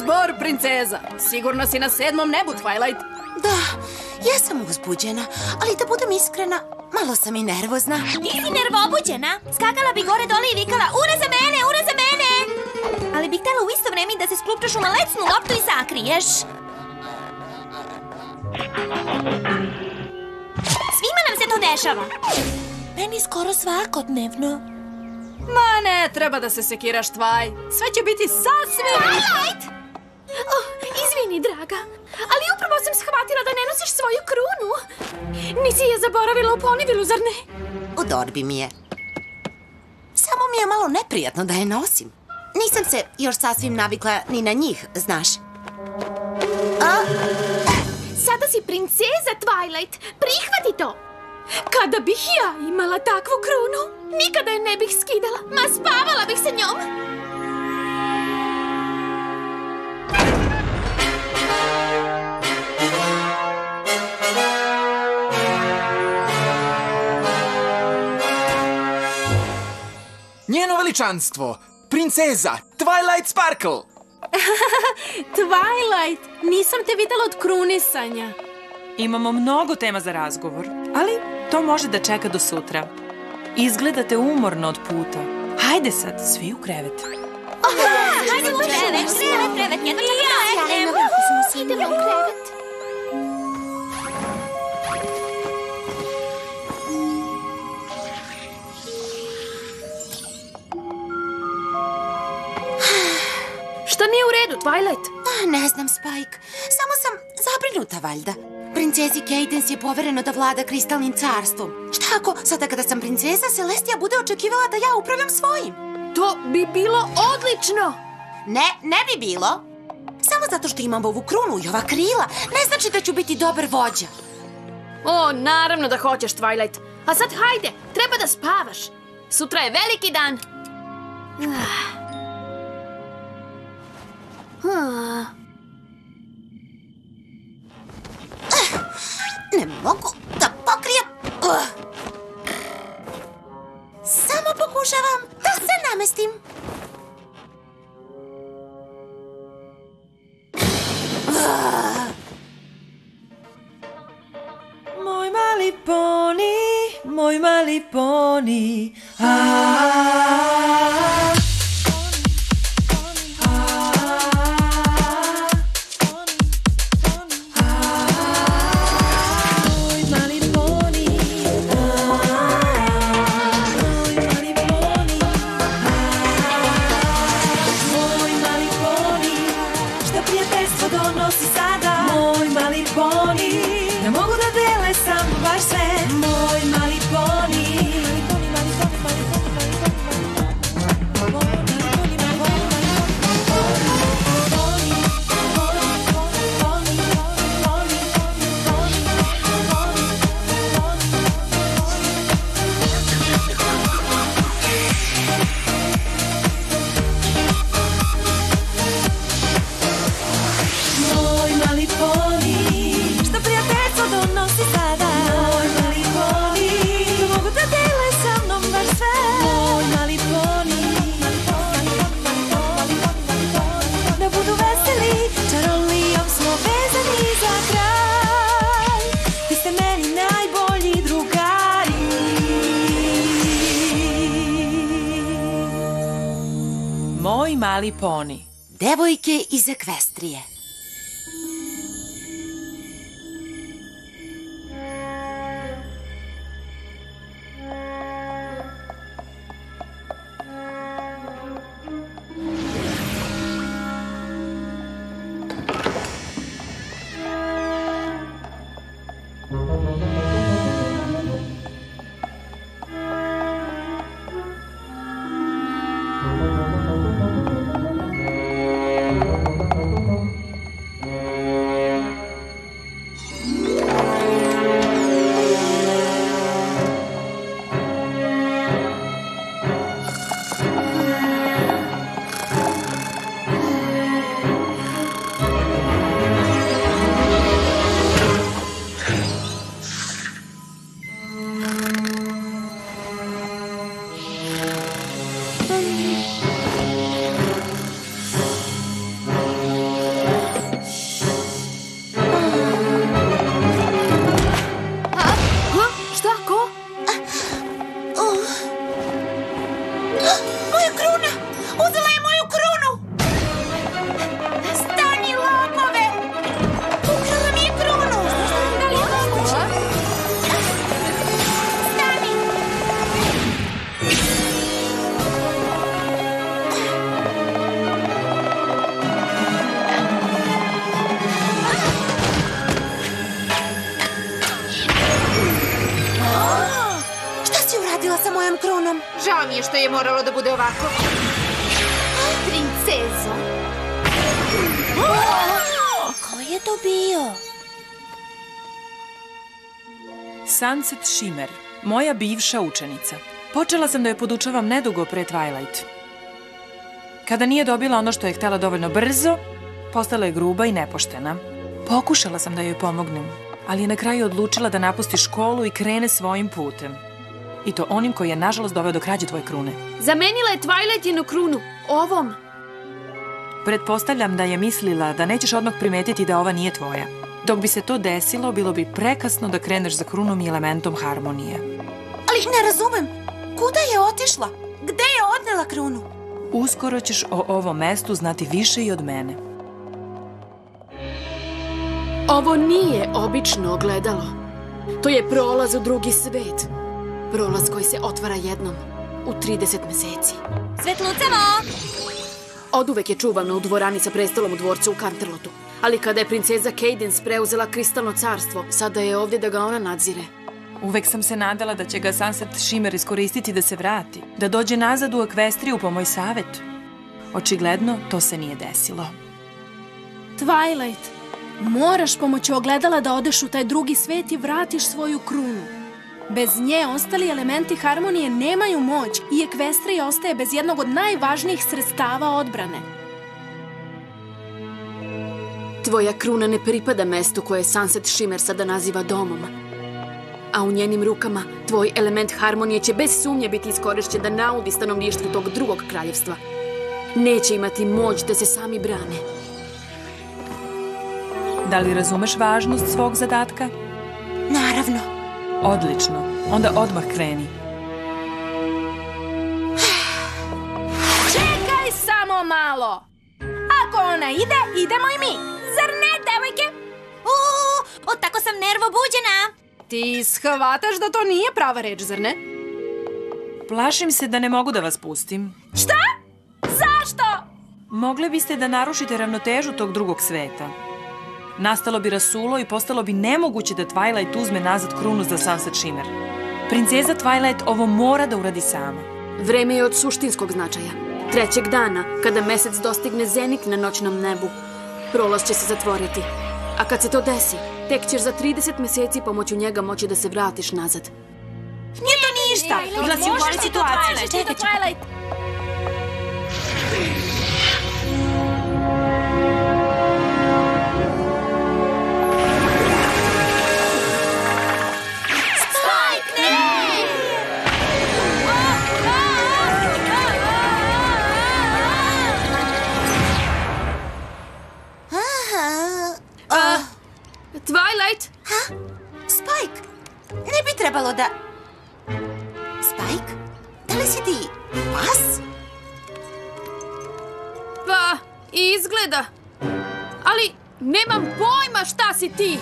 zbor, princeza. Sigurno si na 7. nebu, Twilight. Da, jesam uzbuđena, ali da budem iskrena, malo sam i nervozna. Ti si nervobuđena? Skakala bi gore dole i vikala ura za mene, ura za mene! Ali bih htjela u isto vreme da se sklupčaš u malecnu loptu i sakriješ. Svima nam se to dešava. Meni skoro svakodnevno. Ma ne, treba da se sekiraš, Tvaj. Sve će biti sasvim... Twilight! Izvini, draga, ali upravo sam shvatila da ne nosiš svoju krunu. Nisi je zaboravila u Ponyvillu, zar ne? U torbi mi je. Samo mi je malo neprijatno da je nosim. Nisam se još sasvim navikla ni na njih, znaš. Sada si princeza, Twilight. Prihvati to. Kada bih ja imala takvu krunu, nikada je ne bih skidala. Ma spavala bih sa njom. Njeno veličanstvo, princeza Twilight Sparkle. Twilight, nisam te videla od krunisanja. Imamo mnogo tema za razgovor, ali to može da čeka do sutra. Izgledate umorno od puta. Hajde sad, svi u krevet. Hajde u krevet, jedno idemo u krevet. Šta nije u redu, Twilight? Ne znam, Spike. Samo sam zabrinuta, valjda. Princezi Cadance je povereno da vlada kristalnim carstvom. Šta ako, sada kada sam princeza, Celestia bude očekivala da ja upravljam svojim? To bi bilo odlično. Ne bi bilo. Samo zato što imam ovu krunu i ova krila, ne znači da ću biti dobar vođa. O, naravno da hoćeš, Twilight. A sad hajde, treba da spavaš. Sutra je veliki dan. Ne mogu da pokrijem. Samo pokušavam da se namestim. Moj mali poni, moj mali poni. Mali poni. Devojke iz Ekvestrije. mojom krunom. Žao mi je što je moralo da bude ovako. Princezo. Ko je to bio? Sunset Shimmer, moja bivša učenica. Počela sam da joj podučavam nedugo pre Twilight. Kada nije dobila ono što je htela dovoljno brzo, postala je gruba i nepoštena. Pokušala sam da joj pomognem, ali je na kraju odlučila da napusti školu i krene svojim putem. I to onim koji je, nažalost, doveo do krađe tvoje krune. Zamenila je Twilightinu krunu ovom. Pretpostavljam da je mislila da nećeš odmah primetiti da ova nije tvoja. Dok bi se to desilo, bilo bi prekasno da kreneš za krunom i elementom harmonije. Ali ne razumem. Kuda je otišla? Gde je odnela krunu? Uskoro ćeš o ovom mestu znati više i od mene. Ovo nije obično ogledalo. To je prolaz u drugi svet. Prolaz koji se otvara jednom u 30 meseci. Svetlucamo! Oduvek je čuvano u dvorani sa prestolom u dvorcu u Canterlotu. Ali kada je princeza Cadence preuzela kristalno carstvo, sada je ovdje da ga ona nadzire. Uvek sam se nadala da će ga Sunset Shimmer iskoristiti da se vrati, da dođe nazad u Ekvestriju po moj savjet. Očigledno, to se nije desilo. Twilight, moraš pomoću ogledala da odeš u taj drugi svet i vratiš svoju krunu. Bez nje ostali elementi harmonije nemaju moć i Ekvestrija ostaje bez jednog od najvažnijih sredstava odbrane. Tvoja kruna ne pripada mestu koje Sunset Shimmer sada naziva domom. A u njenim rukama tvoj element harmonije će bez sumnje biti iskorišćen da naudi stanovništvu tog drugog kraljevstva. Neće imati moć da se sami brane. Da li razumeš važnost svog zadatka? Naravno. Odlično. Onda odmah kreni. Čekaj samo malo! Ako ona ide, idemo i mi. Zar ne, devojke? Tako sam nervobuđena. Ti shvataš da to nije prava reč, zar ne? Plašim se da ne mogu da vas pustim. Šta? Zašto? Mogli biste da narušite ravnotežu tog drugog sveta. Nastalo bi rasulo i postalo bi nemoguće da Twilight uzme nazad krunu za Sunset Shimmer. Princeza Twilight ovo mora da uradi sama. Vreme je od suštinskog značaja. 3. dana, kada mesec dostigne zenit na noćnom nebu, prolaz će se zatvoriti. A kad se to desi, tek ćeš za 30 meseci pomoću njega moći da se vratiš nazad. Nije to ništa. Bila si u gori situaciji. Čekaj. Twilight! Spike, ne bi trebalo da... Spike, da li si ti pas? Pa, izgleda. Ali nemam pojma šta si ti.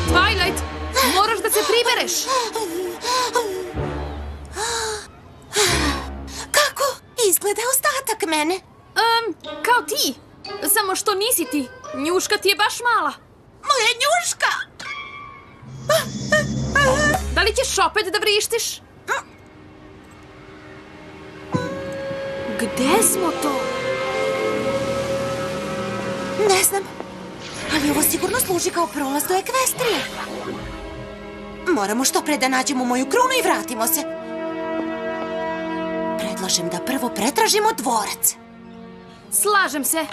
Twilight, moraš da se pribereš. Kako izgleda ostatak mene? Kao ti. Samo što nisi ti. Njuška ti je baš mala. Moja njuška! Da li ćeš opet da vrištiš? Gde smo to? Ne znam, ali ovo sigurno služi kao prolaz do Ekvestrije. Moramo što pre da nađemo moju krunu i vratimo se. Predlažem da prvo pretražimo dvorac. Slažem se.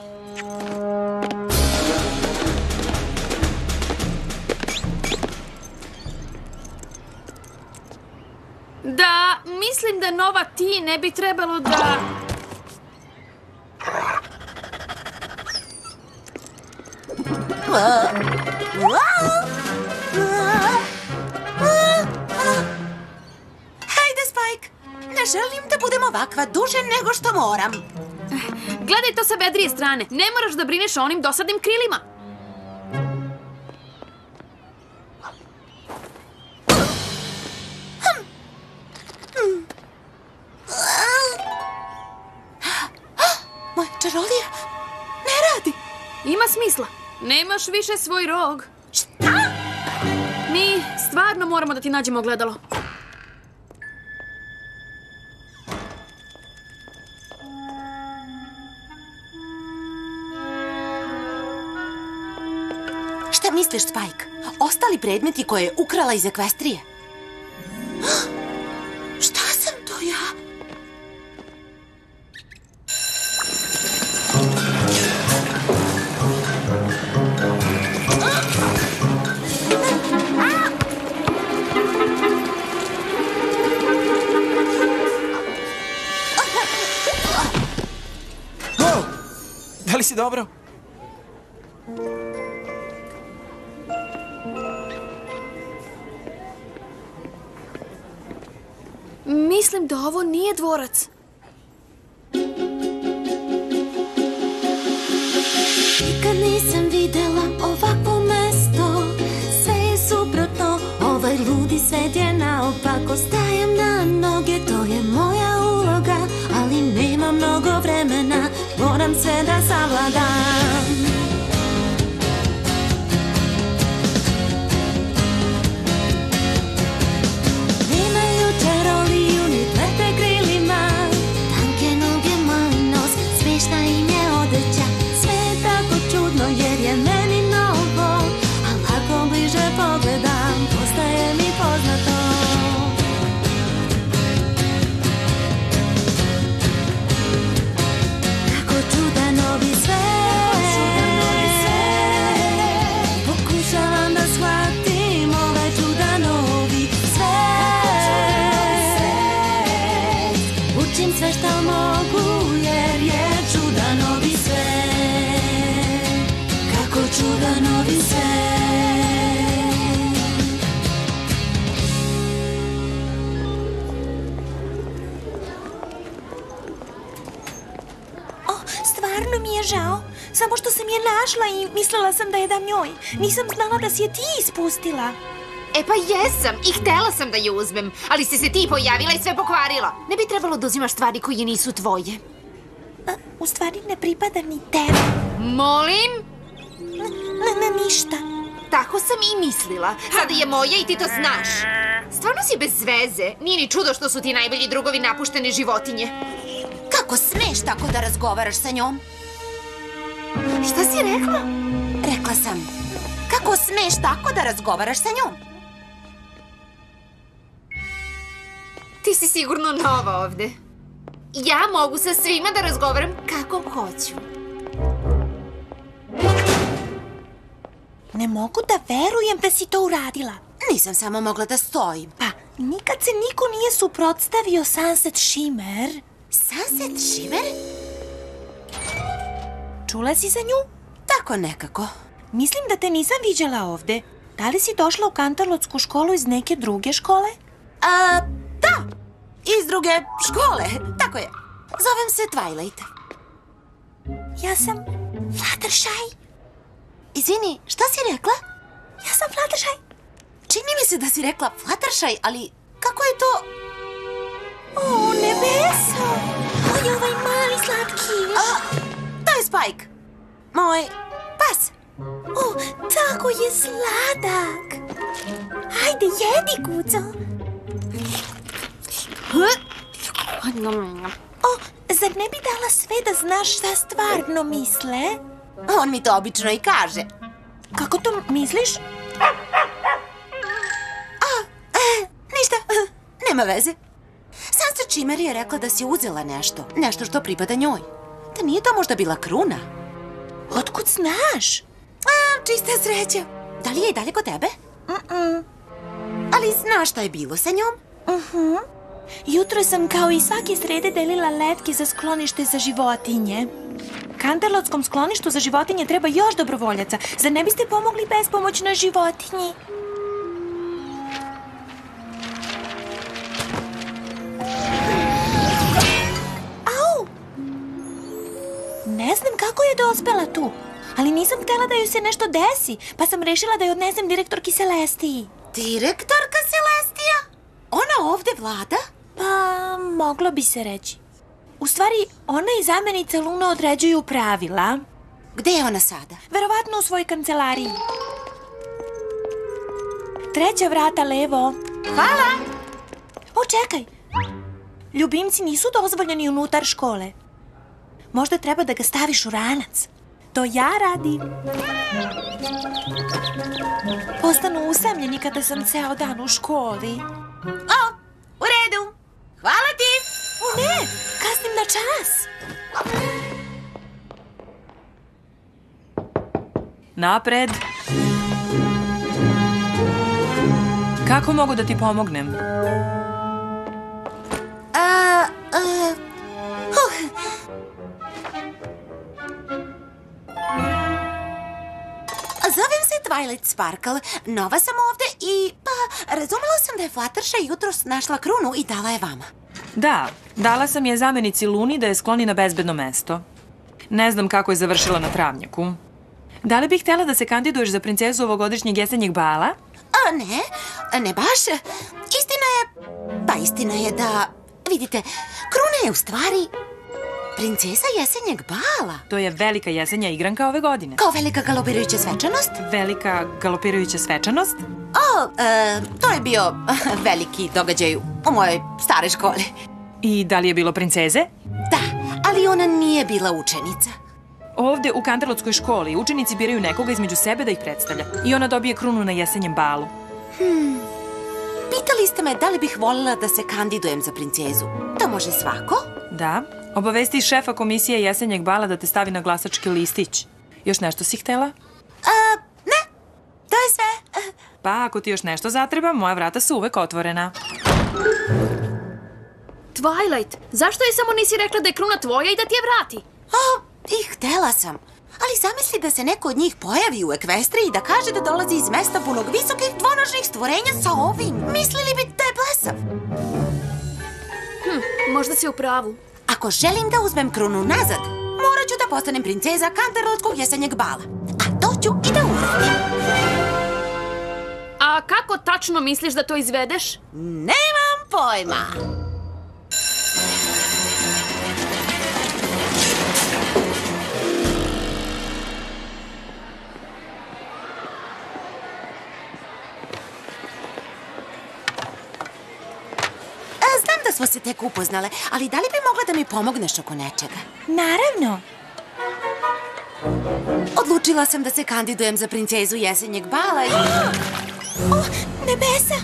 Da, mislim da nova ti ne bi trebalo da... Hajde, Spike. Ne želim da budem ovakva duže nego što moram. Gledaj to sa vedrije strane. Ne moraš da brineš o onim dosadnim krilima. Ima smisla. Nemaš više svoj rog. Šta? Mi stvarno moramo da ti nađemo ogledalo. Šta misliš, Spike? Ostali predmeti koje je ukrala iz Ekvestrije? Šta sam to ja? Da li si dobro? Mislim da ovo nije dvorac. Nikad nisam videla ovakvo mesto. Sve je suprotno, ovaj ludi svet je naopako. Stajem na noge, to je moja uloga, ali nema mnogo vremena, moram sve da savladam. Nemaju čaroliju ni plete krilima, tanke noge, mali nos, smešna im je odeća. Sve je tako čudno jer je meni novo, a ako bliže pogledam, postaje mi poznato. Kako čudan novi svet, pokušavam da shvatim ovaj čudan novi svet. Učim sve što mogu jer je čudan novi svet. Kako čudan novi svet. Stvarno mi je žao, samo što sam je našla i mislila sam da je dam njoj. Nisam znala da si je ti ispustila. E pa jesam i htela sam da je uzmem, ali si se ti pojavila i sve pokvarila. Ne bi trebalo da uzimaš stvari koje nisu tvoje. U stvari ne pripada ni tebi. Molim? Ništa. Tako sam i mislila. Sada je moja i ti to znaš. Stvarno si bez veze. Nije ni čudo što su ti najbolji drugovi napuštene životinje. Kako smeš tako da razgovaraš sa njom? Šta si rekla? Rekla sam, kako smeš tako da razgovaraš sa njom? Ti si sigurno nova ovde. Ja mogu sa svima da razgovaram kako hoću. Ne mogu da verujem da si to uradila. Nisam samo mogla da stojim. Pa, nikad se niko nije suprotstavio Sunset Shimmer. Sunset Shimmer? Čula si za nju? Tako nekako. Mislim da te nisam viđala ovde. Da li si došla u Kantarlotsku školu iz neke druge škole? Da, iz druge škole, tako je. Zovem se Twilight. Ja sam Fluttershy. Izvini, šta si rekla? Ja sam Fluttershy. Čini mi se da si rekla Fluttershy, ali kako je to? O, nebesa! Oj, ovaj mali slatkiš. To je Spike. Moj pas. O, tako je sladak. Hajde, jedi, kuco. O, zar ne bi dala sve da znaš šta stvarno misle? On mi to obično i kaže. Kako to misliš? Ništa, nema veze. Sunset Shimmer je rekla da si uzela nešto. Nešto što pripada njoj. Da nije to možda bila kruna? Otkud znaš? Čista sreća. Da li je i dalje kod tebe? Ali znaš šta je bilo sa njom? Jutro sam kao i svake srede delila letke za sklonište za životinje. Kantarlotskom skloništu za životinje treba još dobrovoljaca. Zar ne biste pomogli bespomoćnoj životinji? Au! Ne znam kako je dospela tu, ali nisam htela da joj se nešto desi, pa sam rešila da je odnesem direktorki Celestiji. Direktorka Celestija? Ona ovde vlada? Pa, moglo bi se reći. U stvari, ona i zamenica Luna određuju pravila. Gde je ona sada? Verovatno u svojoj kancelariji. 3. vrata levo. Hvala! O, čekaj. Ljubimci nisu dozvoljeni unutar škole. Možda treba da ga staviš u ranac. To ja radim. Postanu usamljeni kada sam ceo dan u školi. O, u redu. Hvala ti! O ne, kasnim na čas. Napred. Kako mogu da ti pomognem? Zovem se Twilight Sparkle. Nova sam ovde i, razumela sam da je Fluttershy jutros našla krunu i dala je vama. Da, dala sam je zamenici Luni da je skloni na bezbedno mesto. Ne znam kako je završila na travnjaku. Da li bih htjela da se kandiduješ za princezu ovogodišnjeg jesenjeg bala? Ne baš. Istina je da, vidite, kruna je u stvari princesa jesenjeg bala. To je velika jesenja igranka ove godine. Kao velika galopirajuća svečanost? Velika galopirajuća svečanost? To je bio veliki događaj u mojoj staroj školi. I da li je bilo princeze? Da, ali ona nije bila učenica. Ovde u Canterlotskoj školi učenici biraju nekoga između sebe da ih predstavlja. I ona dobije krunu na jesenjem balu. Pitali ste me da li bih voljela da se kandidujem za princezu. To može svako? Da. Obavesti šefa komisije jesenjeg bala da te stavi na glasački listić. Još nešto si htela? Ne. To je sve. Pa, ako ti još nešto zatreba, moja vrata su uvek otvorena. Twilight, zašto je samo nisi rekla da je kruna tvoja i da ti je vrati? Htela sam. Ali zamisli da se neko od njih pojavi u Ekvestriji i da kaže da dolazi iz mesta punog visokih dvonožnih stvorenja sa ovim. Mislili bi da je blesav. Možda si u pravu. Ako želim da uzmem krunu nazad, morat ću da postanem princeza Canterlotskog jesenjeg bala. A to ću i da uradim. A kako tačno misliš da to izvedeš? Nemam pojma. Znam da smo se tek upoznale, ali da li bi mogla da mi pomogneš oko nečega? Naravno. Odlučila sam da se kandidujem za princezu jesenjeg bala i... Nebesa!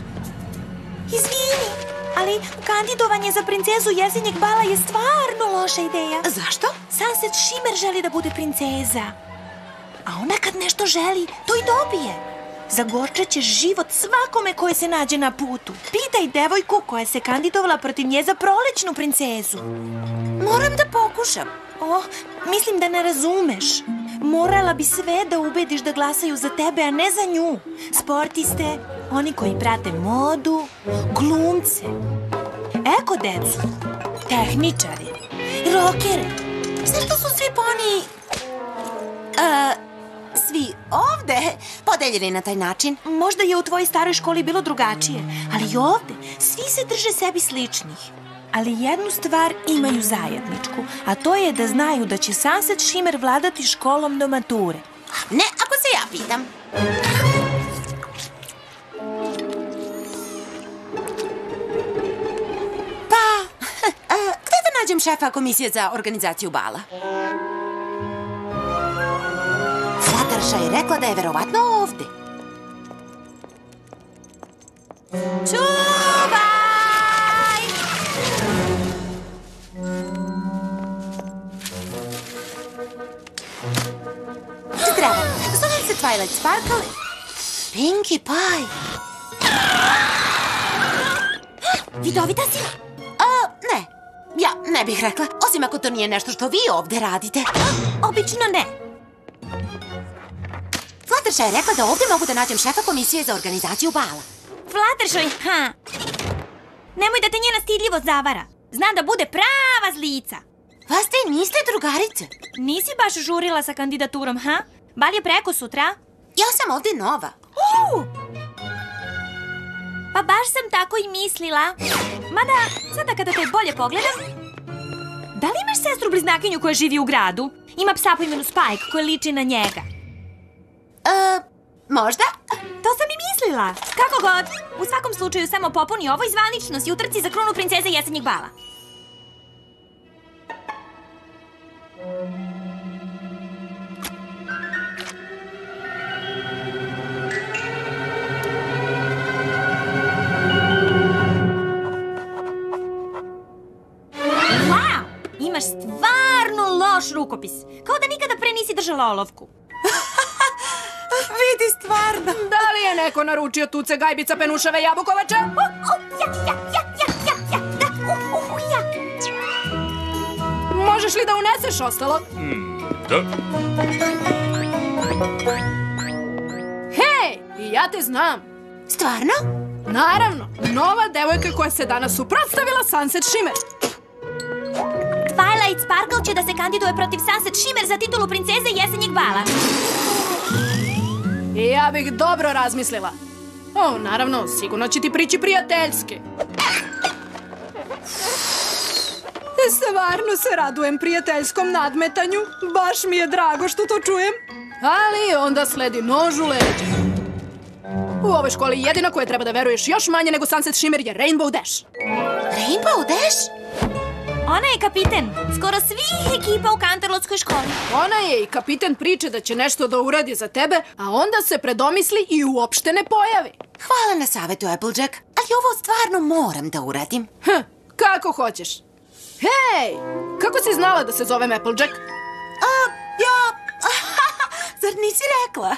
Izvini, ali kandidovanje za princezu jesenjeg bala je stvarno loša ideja. Zašto? Sunset Shimmer želi da bude princeza. A ona kad nešto želi, to i dobije. Zagorčat će život svakome koje se nađe na putu. Pitaj devojku koja se kandidovala protiv nje za prolećnu princezu. Moram da pokušam. Mislim da ne razumeš. Morala bi sve da ubediš da glasaju za tebe, a ne za nju. Sportiste, oni koji prate modu, glumce, eko decu, tehničari, rokere. Zašto su svi poni... svi ovde podeljeni na taj način? Možda je u tvojoj staroj školi bilo drugačije, ali ovde svi se drže sebi sličnih. Ali jednu stvar imaju zajedničku, a to je da znaju da će Sunset Shimmer vladati školom do mature. Ne, ako se ja pitam. Gde da nađem šefa komisije za organizaciju bala? Fluttershy je rekla da je verovatno ovde. Čuvaj! Zdravo, zovem se Twilight Sparkle. Pinkie Pie. Vidovita si? Ne, ja ne bih rekla, osim ako to nije nešto što vi ovde radite. Obično ne. Fluttershy je rekla da ovde mogu da nađem šefa komisije za organizaciju bala. Fluttershy, nemoj da te njena stidljivost zavara. Zna da bude prava zlica. Vas te niste drugarice? Nisi baš žurila sa kandidaturom, Bal je preko sutra? Ja sam ovde nova. Pa baš sam tako i mislila. Mada, sada kada te bolje pogledam... Da li imaš sestru bliznakinju koja živi u gradu? Ima psa po imenu Spike koji liči na njega. Možda? To sam i mislila. Kako god. U svakom slučaju samo popuni ovo i zvanično si u trci za krunu princeze jesenjeg bala. Wow! Imaš stvarno loš rukopis. Kao da nikada pre nisi držala olovku. Vidi, stvarno. Da li je neko naručio tuce, gajbica, penušave, jabukovače? Možeš li da uneseš ostalo? Da. Hej, i ja te znam. Stvarno? Naravno, nova devojka koja se danas suprotstavila Sunset Shimmer. Twilight Sparkle će da se kandiduje protiv Sunset Shimmer za titulu princeze jesenjeg bala. I ja bih dobro razmislila. Naravno, sigurno će ti prići prijateljski. Stvarno se radujem prijateljskom nadmetanju. Baš mi je drago što to čujem. Ali onda sledi nož u leđa. U ovoj školi jedina koja treba da veruješ još manje nego Sunset Shimmer je Rainbow Dash. Rainbow Dash? Ona je kapiten skoro svih ekipa u Canterlotskoj školi. Ona je i kapiten priče da će nešto da uradi za tebe, a onda se predomisli i uopšte ne pojavi. Hvala na savjetu, Applejack, ali ovo stvarno moram da uradim. Kako hoćeš. Hej, kako si znala da se zovem Applejack? Zar nisi rekla?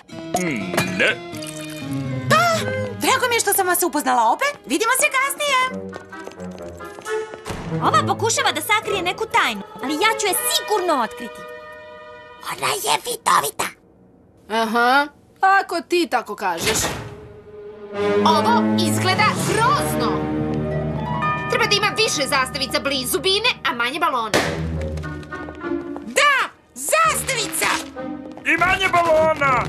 Ne. Drago mi je što sam vas upoznala opet. Vidimo se kasnije. Ova pokušava da sakrije neku tajnu, ali ja ću je sigurno otkriti. Ona je vidovita. Aha, ako ti tako kažeš. Ovo izgleda grozno. Treba da ima više zastavica blizu bine, a manje balona. Da, zastavica! I manje balona!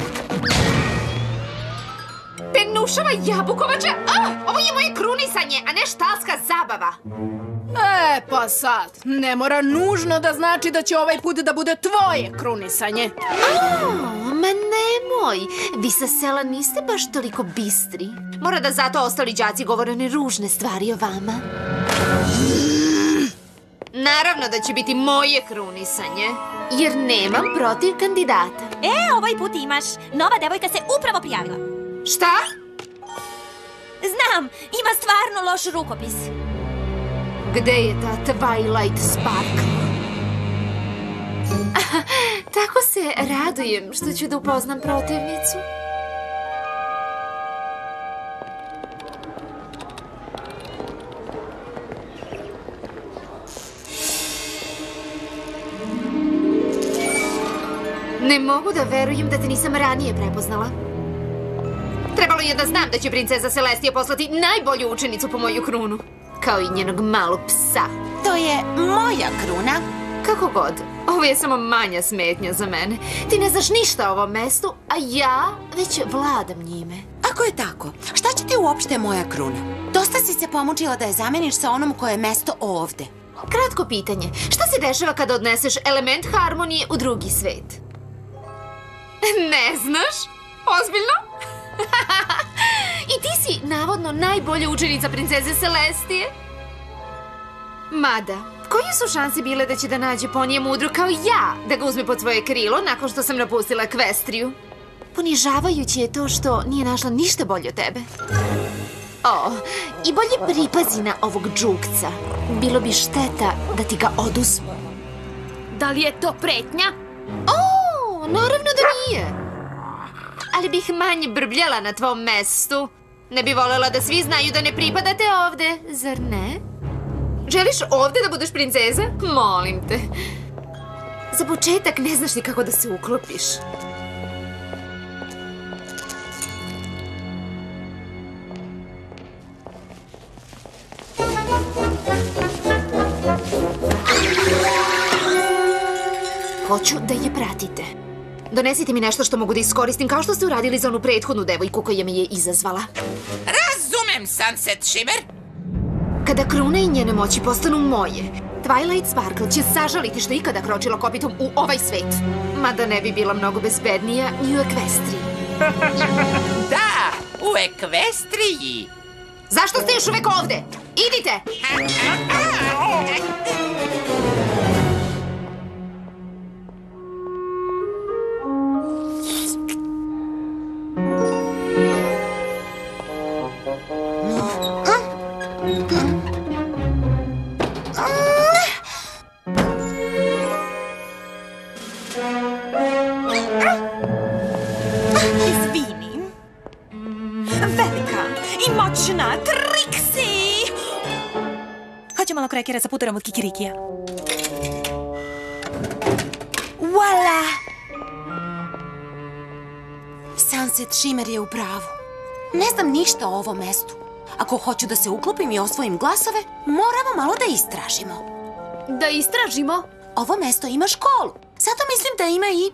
Penušava jabukovača? Ovo je moje krunisanje, a ne štalska zabava. Pa sad, ne mora nužno da znači da će ovaj put da bude tvoje krunisanje. Ma nemoj, vi sa sela niste baš toliko bistri. Mora da zato ostali đaci govore one ružne stvari o vama. Naravno da će biti moje krunisanje, jer nemam protiv kandidata. Ovaj put imaš. Nova devojka se upravo prijavila. Šta? Znam, ima stvarno loš rukopis. Gde je ta Twilight Sparkle? Tako se radujem što ću da upoznam protivnicu. Ne mogu da verujem da te nisam ranije prepoznala. Trebalo je da znam da će princeza Celestija poslati najbolju učenicu po moju krunu. Kao i njenog malog psa. To je moja kruna. Kako god, ovo je samo manja smetnja za mene. Ti ne znaš ništa o ovom mestu, a ja već vladam njime. Ako je tako, šta će ti uopšte moja kruna? Dosta si se pomučila da je zameniš sa onom koje je mesto ovde. Kratko pitanje, šta se dešava kada odneseš element harmonije u drugi svet? Ne znaš? Ozbiljno? I ti si navodno najbolja učenica princeze Celestije? Mada, koje su šanse bile da će da nađe ponije mudru kao ja, da ga uzme pod svoje krilo nakon što sam napustila Ekvestriju? Ponižavajuće je to što nije našla ništa bolje od tebe. I bolje pripazi na ovog džukca. Bilo bi šteta da ti ga oduzmu. Da li je to pretnja? Naravno da nije. Ali bih manje brbljala na tvom mestu. Ne bi voljela da svi znaju da ne pripadate ovde, zar ne? Želiš ovde da budeš princeza? Molim te. Za početak ne znaš ni kako da se uklopiš. Hoću da je pratite. Donesite mi nešto što mogu da iskoristim, kao što ste uradili za onu prethodnu devojku koja me je izazvala. Razumem, Sunset Shimmer. Kada kruna i njene moći postanu moje, Twilight Sparkle će sažaliti što je ikada kročila kopitom u ovaj svet. Mada ne bi bila mnogo bezbednija i u Ekvestriji. Da, u Ekvestriji. Zašto ste još uvek ovde? Idite! Izvini. Velika i moćna Trixie! Hoću malo krekera sa puterom od Kikirikija. Voila! Sunset Shimmer je u pravu. Ne znam ništa o ovom mestu. Ako hoću da se uklopim i osvojim glasove, moramo malo da istražimo. Da istražimo? Ovo mesto ima školu. Zato mislim da ima i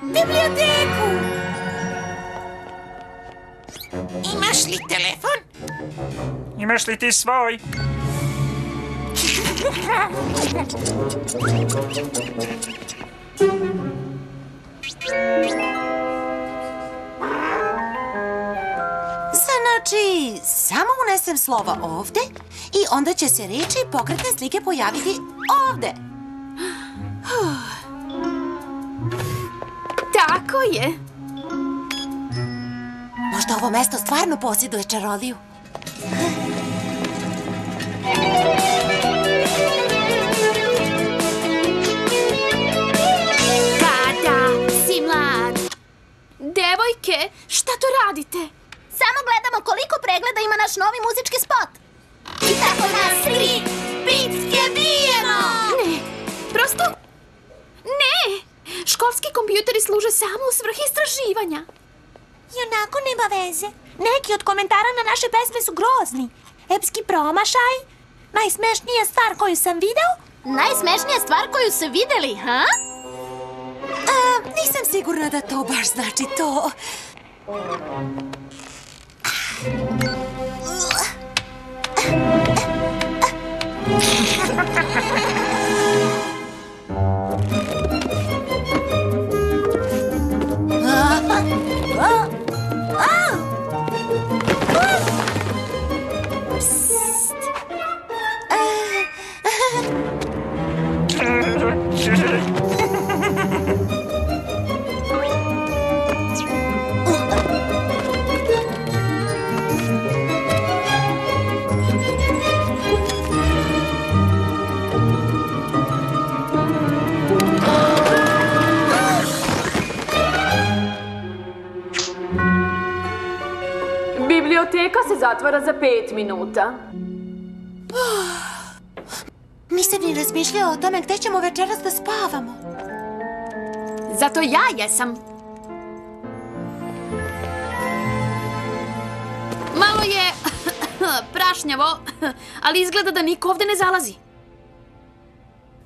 biblioteku. Imaš li telefon? Imaš li ti svoj? Znači, samo unesem slova ovde i onda će se reči i pokretne slike pojaviti ovde. Tako je. Možda ovo mesto stvarno posjeduje čaroliju. Kada si mlad. Devojke, šta to radite? Samo gledamo koliko pregleda ima naš novi muzički spot. I tako nas svi bitke bijemo! Ne, prosto... Ne! Školski kompjuteri služe samo u svrhu istraživanja. I onako nema veze. Neki od komentara na naše pesme su grozni. Epski promašaj, najsmešnija stvar koju sam video. Najsmešnija stvar koju su videli, ha? Nisam sigurna da to baš znači to. Biblioteka se zatvara za 5 minuta. Nisam ni razmišljala o tome gde ćemo večeras da spavamo. Zato ja jesam. Malo je prašnjavo, ali izgleda da niko ovde ne zalazi.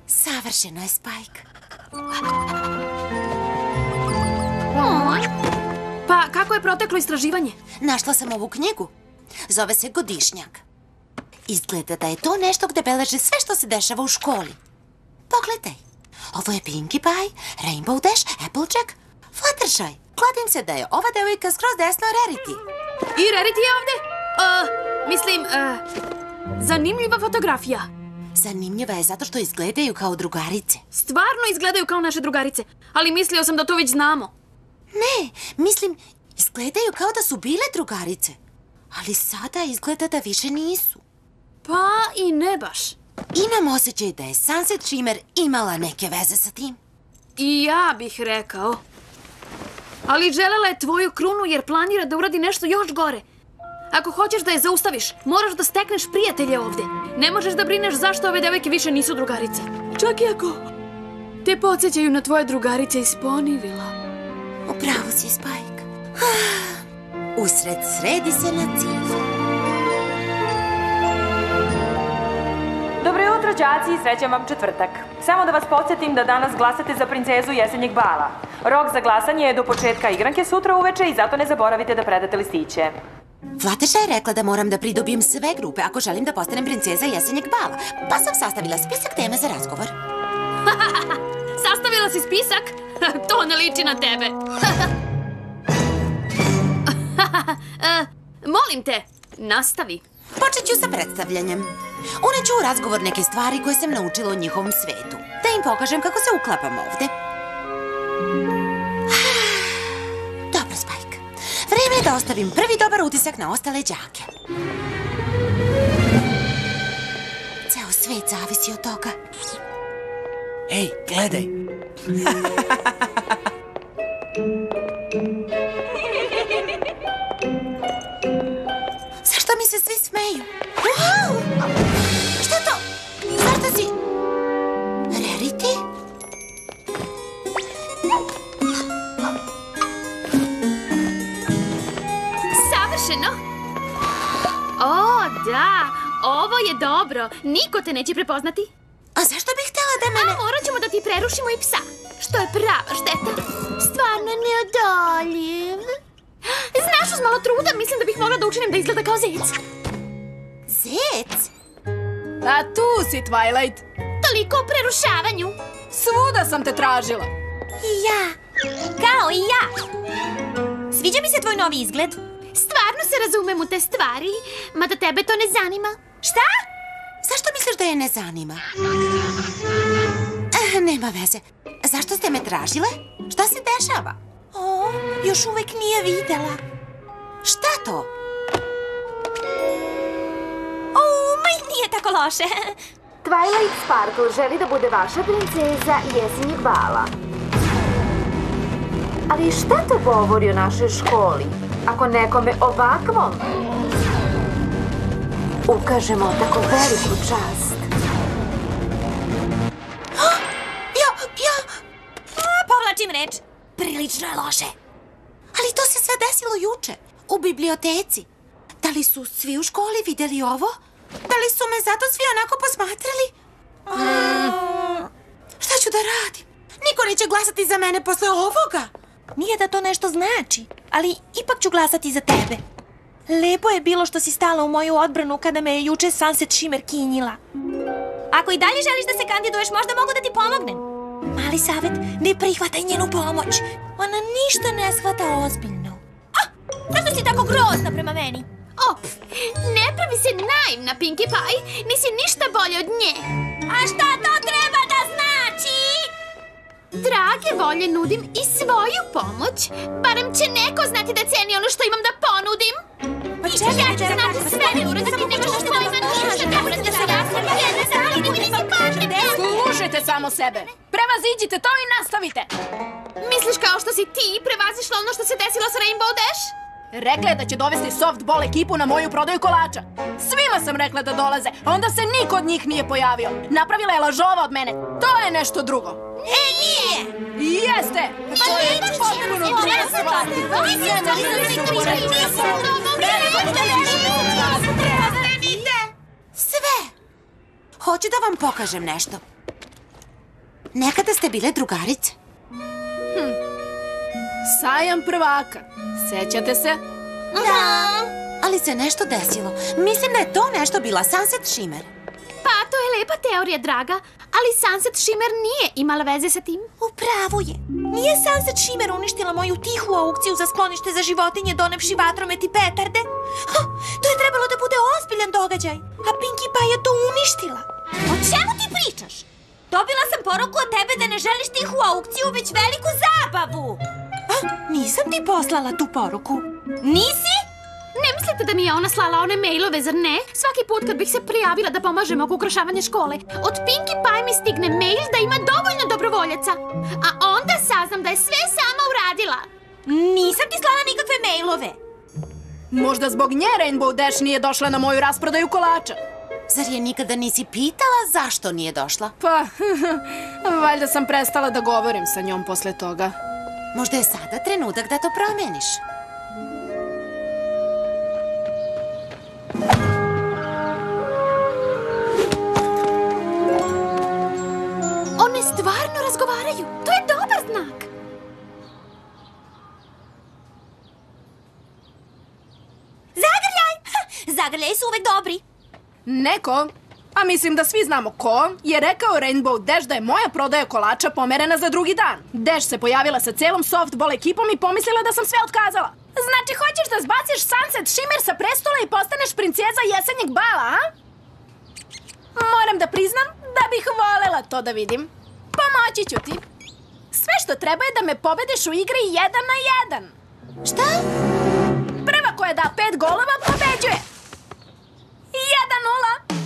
Savršeno je, Spike. Pa, kako je proteklo istraživanje? Našla sam ovu knjigu. Zove se Godišnjak. Izgleda da je to nešto gde beleže sve što se dešava u školi. Pogledaj. Ovo je Pinkie Pie, Rainbow Dash, Applejack, Fluttershy. Kladim se da je ova devojka skroz desno Rarity. I Rarity je ovde? Zanimljiva fotografija. Zanimljiva je zato što izgledaju kao drugarice. Stvarno izgledaju kao naše drugarice, ali mislio sam da to već znamo. Ne, mislim, izgledaju kao da su bile drugarice. Ali sada izgleda da više nisu. Pa i ne baš. Imam osjećaj da je Sunset Shimmer imala neke veze sa tim. I ja bih rekao. Ali želela je tvoju krunu jer planira da uradi nešto još gore. Ako hoćeš da je zaustaviš, moraš da stekneš prijatelje ovde. Ne možeš da brineš zašto ove devojke više nisu drugarice. Čak i ako te podsjećaju na tvoje drugarice iz Ponyvilla. Upravo si, Spike. Usred sredi se na cilj. Dobro jutro, đaci, i srećan vam četvrtak. Samo da vas podsjetim da danas glasate za princezu jesenjeg bala. Rok za glasanje je do početka igranke sutra uveče i zato ne zaboravite da predate listiće. Fluttershy je rekla da moram da pridobijem sve grupe ako želim da postanem princeza jesenjeg bala, pa sam sastavila spisak tema za razgovor. Sastavila si spisak? To ne liči na tebe. Molim te, nastavi. Počet ću sa predstavljanjem. Uneću u razgovor neke stvari koje sam naučila o njihovom svetu. Da im pokažem kako se uklapam ovde. Dobro, Spike. Vreme je da ostavim prvi dobar utisak na ostale đake. Ceo svet zavisi od toga. Ej, gledaj. Zašto mi se svi smeju? Wow! Šta je to? Zašto si? Rarity? Savršeno! O, da, ovo je dobro. Niko te neće prepoznati. A zašto bih htjela da mene... A morat ćemo da ti prerušimo i psa, što je prava šteta. Stvarno ne odoljim. Znaš, uz malo truda mislim da bih mogla da učinim da izgleda kao zec. Zec? A tu si, Twilight. Toliko o prerušavanju. Svuda sam te tražila. I ja. Kao i ja. Sviđa mi se tvoj novi izgled. Stvarno se razumem u te stvari, mada tebe to ne zanima. Šta? Zašto misliš da je ne zanima? Nema veze. Zašto ste me tražile? Šta se dešava? O, još uvek nije videla. Šta to? O, ma i nije tako loše. Twilight Sparkle želi da bude vaša princeza jesenjeg bala. Ali šta to govori o našoj školi? Ako nekome ovakvom ukažemo tako veliku čast. Povlačim reč. Prilično je loše. Ali to se sve desilo juče, u biblioteci. Da li su svi u školi vidjeli ovo? Da li su me zato svi onako posmatrali? Šta ću da radim? Niko neće glasati za mene posle ovoga. Nije da to nešto znači, ali ipak ću glasati za tebe. Lepo je bilo što si stala u moju odbranu kada me je juče Sunset Shimmer kinjila. Ako i dalje želiš da se kandiduješ, možda mogu da ti pomognem. Mali savjet, ne prihvataj njenu pomoć. Ona ništa ne shvata ozbiljno. Zašto si tako grozna prema meni? Ne pravi se naivna, Pinkie Pie. Nisi ništa bolje od nje. A šta to treba da znači? Drage volje nudim i svoju pomoć. Barem će neko znati da ceni ono što imam da ponudim. Pa čekaj, ja ću znati sve ne uraditi, nemaš što ima ništa da uraditi sa jasnom. Slušajte samo sebe. Prevaziđite to i nastavite. Misliš kao što si ti prevazišla ono što se desilo sa Rainbow Dash? Rekla je da će dovesti softball ekipu na moju prodaju kolača. Svima sam rekla da dolaze, a onda se niko od njih nije pojavio. Napravila je lažova od mene. To je nešto drugo. Nije! Jeste! To je potpuno druga stvar. Sve! Hoću da vam pokažem nešto. Nekada ste bile drugarice. Sajam prvaka. Sećate se? Da. Ali se nešto desilo. Mislim da je to nešto bila Sunset Shimmer. Pa, to je lepa teorija, draga. Ali Sunset Shimmer nije imala veze sa tim. U pravu je. Nije Sunset Shimmer uništila moju tihu aukciju za sklonište za životinje donevši vatromet i petarde? To je trebalo da bude ozbiljan događaj. A Pinkie Pie je to uništila. O čemu ti pričaš? Dobila sam poruku od tebe da ne želiš tihu aukciju, već veliku zabavu. Nisam ti poslala tu poruku. Nisi? Ne mislite da mi je ona slala one mailove, zar ne? Svaki put kad bih se prijavila da pomažem oko ukrašavanja škole, od Pinkie Pie mi stigne mail da ima dovoljno dobrovoljaca. A onda saznam da je sve sama uradila. Nisam ti slala nikakve mailove. Možda zbog nje Rainbow Dash nije došla na moju rasprodaju kolača. Zar je nikada nisi pitala zašto nije došla? Pa, valjda sam prestala da govorim sa njom posle toga. Možda je sada trenutak da to promeniš. One stvarno razgovaraju. To je dobar znak. Zaista zagrljaj su uvek dobri. Neko, a mislim da svi znamo ko, je rekao Rainbow Dash da je moja prodaja kolača pomerena za drugi dan. Dash se pojavila sa celom softball ekipom i pomislila da sam sve otkazala. Znači, hoćeš da zbaciš Sunset Shimmer sa prestola i postaneš princeza jesenjeg bala, a? Moram da priznam da bih volela to da vidim. Pomoći ću ti. Sve što treba je da me pobediš u igri 1 na 1. Šta? Prva koja da 5 golova pobeđuje. 1-0.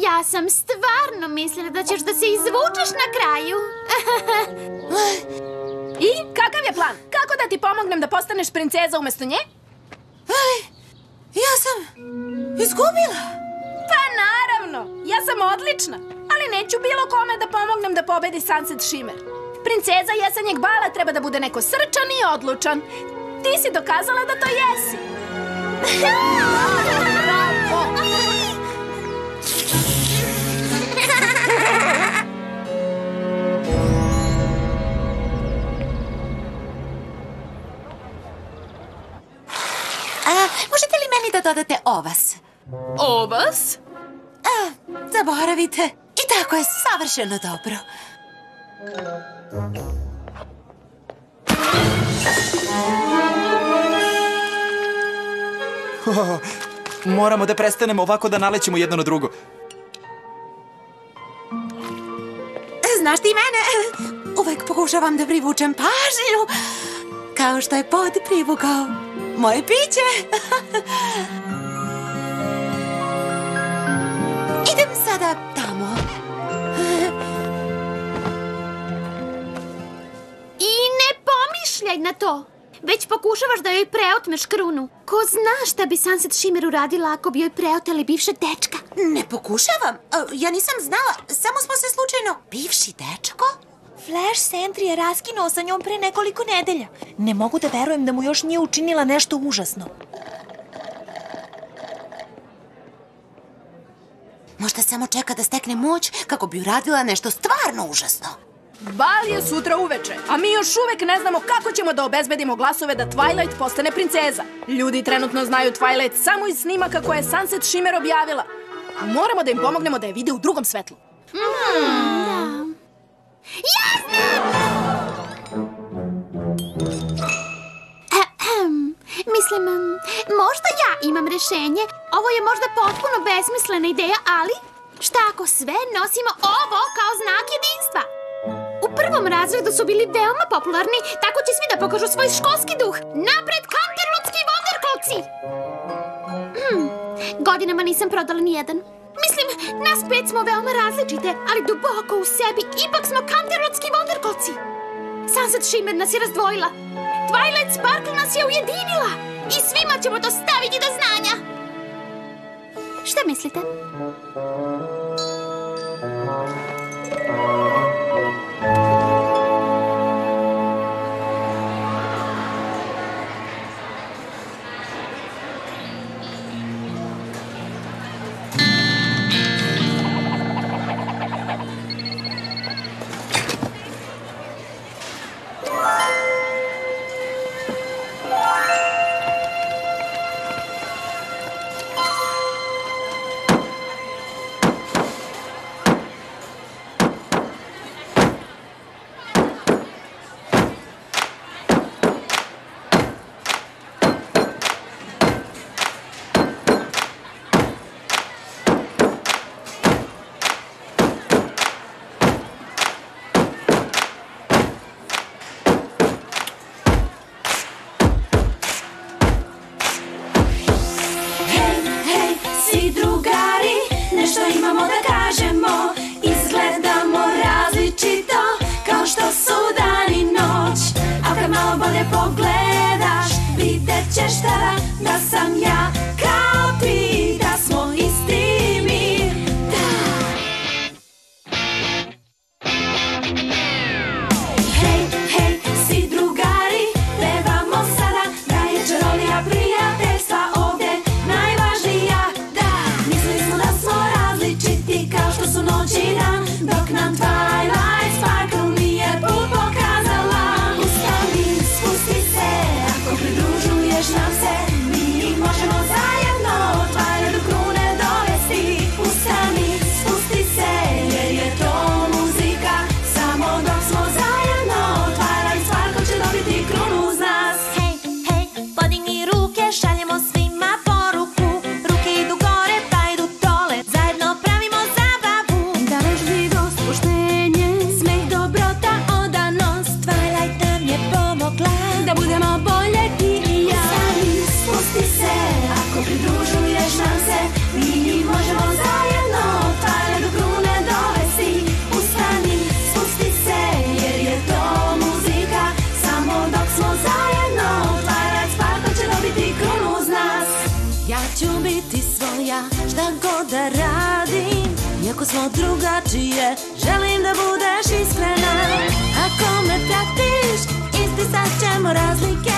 Ja sam stvarno mislila da ćeš da se izvučeš na kraju. I kakav je plan? Kako da ti pomognem da postaneš princeza umesto nje? Ja sam izgubila. Pa naravno, ja sam odlična, ali neću bilo kome da pomognem da pobedi Sunset Shimmer. Princeza jesenjeg bala treba da bude neko srčan i odlučan. Ti si dokazala da to jesi. Bravo! Možete li meni da dodate ovas? Ovas? Zaboravite. I tako je savršeno dobro. Moramo da prestanemo ovako da nalećemo jedno na drugo. Znaš ti mene, uvek pokušavam da privučem pažnju, kao što je pod privukao moje piće. Idem sada tamo. I ne pomišljaj na to. Već pokušavaš da joj preotmeš krunu. Ko zna šta bi Sunset Shimmer uradila ako bi joj preoteli bivšeg dečka? Ne pokušavam. Ja nisam znala. Samo smo se slučajno... Bivši dečko? Flash Sentry je raskinuo sa njom pre nekoliko nedelja. Ne mogu da verujem da mu još nije učinila nešto užasno. Možda samo čeka da stekne moć kako bi uradila nešto stvarno užasno. Bal je sutra uveče, a mi još uvek ne znamo kako ćemo da obezbedimo glasove da Twilight postane princeza. Ljudi trenutno znaju Twilight samo iz snimaka koje je Sunset Shimmer objavila. Moramo da im pomognemo da je vide u drugom svetlu. Mislim, možda ja imam rešenje. Ovo je možda potpuno besmislena ideja, ali šta ako sve nosimo ovo kao znak jedinstva? U prvom razredu su bili veoma popularni, tako će svi da pokažu svoj školski duh. Napred, Canterlotski Wonderklotsi! Godinama nisam prodala nijedan. Mislim, nas 5 smo veoma različite, ali duboko u sebi ipak smo Canterlotski Wonderklotsi. Sunset Shimmer nas je razdvojila. Twilight Sparkle nas je ujedinila. I svima ćemo to staviti do znanja. Šta mislite? nešto imamo da kažemo. Izgledamo različito, kao što su dan i noć. A kad malo bolje pogledaš, vidjet ćeš tada da sam ja kao ti, da smo isti mi. Hej, hej, svi drugari, pevamo sada da je čarolija prijateljstva ovdje najvažnija. Da, mislili smo da smo različiti kao što su noć i dan, dok nam Twilight Sparkle nije put pokazala. Ustani, spusti se, ako pridružuješ nam se, mi možemo zajedno Twilight do krune dovesti. Ustani, spusti se, jer je to muzika, samo dok smo zajedno Twilight Sparkle će dobiti krunu uz nas. Hej, hej, podigni ruke, šaljemo svima poruku. Ruke idu gore, pa idu dole, zajedno pravimo zabavu. Daraš živost, poštenje, smeh, dobrota, odanost. Twilight nam je pomogla da budemo bolje ti i ja. Ustani, spusti se, ako pridružuješ nam se, mi možemo zajedno Twilight do krune dovesti. Ustani, spusti se, jer je to muzika, samo dok smo zajedno Twilight Sparkle će dobiti krunu uz nas. Ja ću biti svoja, šta god da radim, iako smo drugačije, želim da budeš iskrena. Ako me pratiš, ispisat ćemo razlike,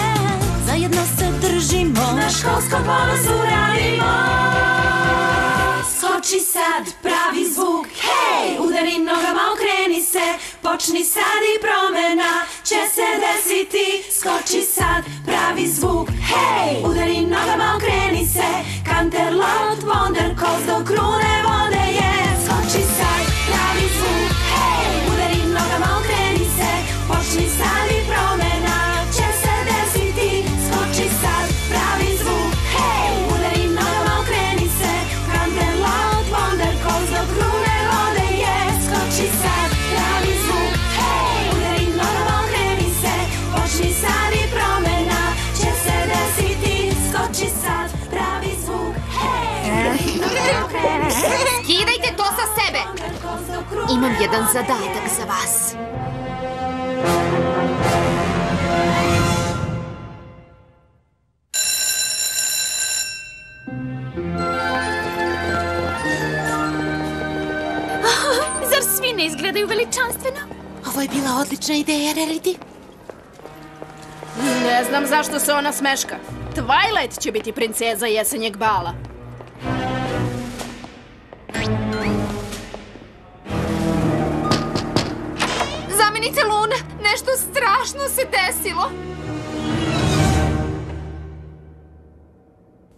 zajedno se držimo, na školskom ponosu radimo. Skoči sad, pravi zvuk, hej, udari nogama, okreni se, počni sad i promjena će se desiti. Skoči sad, pravi zvuk, hej, udari nogama, okreni se, Canterlot Wondercoast do krune vode je. Skoči sad, pravi zvuk, hej, udari nogama, okreni se, počni sad i promjena će se desiti. Skoči sad, pravi zvuk, hej, udari nogama, okreni se, Canterlot Wondercoast do krune vode je. Skoči sad, pravi zvuk, hej, udari nogama, okreni se, počni sad i promjena će se desiti. Skoči sad, pravi zvuk, hej, udari nogama, okreni se. Skidajte to sa sebe! Imam jedan zadatak za vas. Zar svi ne izgledaju veličanstveno? Ovo je bila odlična ideja, Rarity. Ne znam zašto se ona smeška. Twilight će biti princeza jesenjeg bala. Zamenice Luna, nešto strašno se desilo.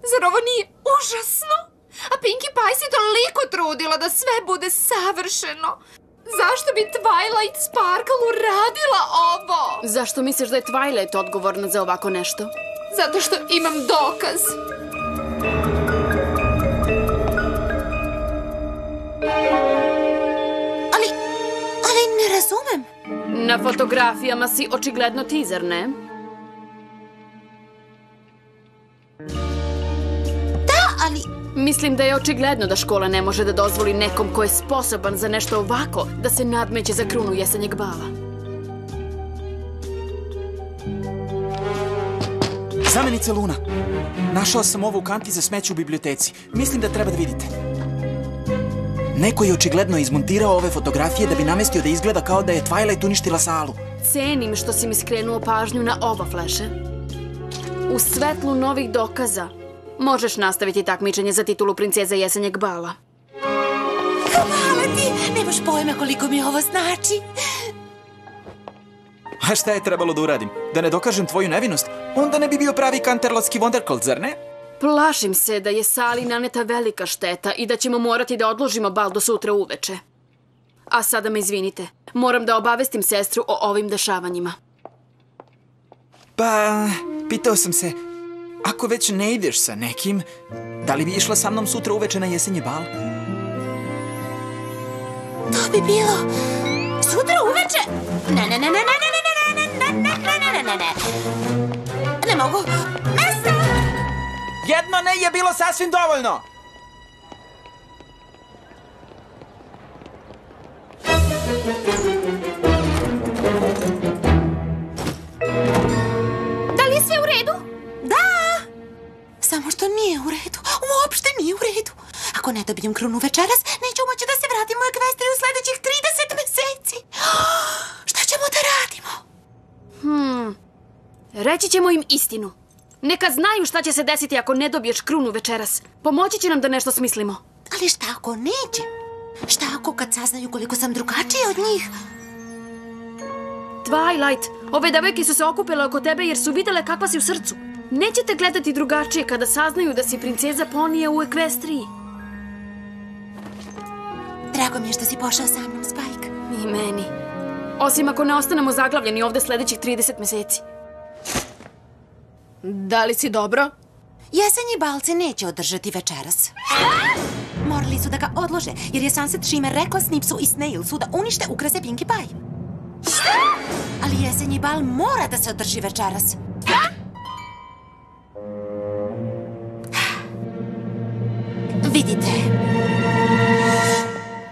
Zar ovo nije užasno? A Pinkie Pie se toliko trudila da sve bude savršeno. Zašto bi Twilight Sparkle uradila ovo? Zašto misliš da je Twilight odgovorna za ovako nešto? Zato što imam dokaz. Ali ne razumem. Na fotografijama si očigledno ti, zar ne? Da, ali... Mislim da je očigledno da škola ne može da dozvoli nekom ko je sposoban za nešto ovako da se nadmeće za krunu jesenjeg bala. Zamenice Luna, našao sam ovo u kanti za smeće u biblioteci. Mislim da treba da vidite. Neko je očigledno izmontirao ove fotografije da bi namestio da izgleda kao da je Twilight uništila salu. Cenim što si mi skrenuo pažnju na ova fleše. U svetlu novih dokaza možeš nastaviti takmičenje za titulu princeze jesenjeg bala. Hvala ti, nemaš pojma koliko mi ovo znači. A šta je trebalo da uradim? Da ne dokažem tvoju nevinost? Onda ne bi bio pravi Canterlotski Wondercold, zar ne? Plašim se da je sali naneta velika šteta i da ćemo morati da odložimo bal do sutra uveče. A sada me izvinite, moram da obavestim sestru o ovim dešavanjima. Pa, pitao sam se, ako već ne ideš sa nekim, da li bi išla sa mnom sutra uveče na jesenji bal? To bi bilo... Sutra uveče? Ne. Ne mogu. Jedno ne je bilo sasvim dovoljno! Da li je sve u redu? Da! Samo što nije u redu. Uopšte nije u redu. Ako ne dobijem krunu večeras, neću moći da se vratim u Ekvestriju u sledećih 30 meseci. Šta ćemo da radimo? Reći ćemo im istinu. Neka znaju šta će se desiti ako ne dobiješ krunu večeras. Pomoći će nam da nešto smislimo. Ali šta ako neće? Šta ako kad saznaju koliko sam drugačija od njih? Twilight, ove devojke su se okupile oko tebe jer su videle kakva si u srcu. Neće te gledati drugačije kada saznaju da si princeza ponija u Ekvestriji. Drago mi je što si pošao sa mnom, Spike. I meni. Osim ako ne ostanemo zaglavljeni ovde sledećih 30 meseci. Da li si dobro? Jesenji bal se neće održati večeras. Morali su da ga odlože, jer je Sunset Shimmer rekla Snipsu i Snailsu da unište ukrase Pinkie Pie. Ali jesenji bal mora da se održi večeras. Vidite.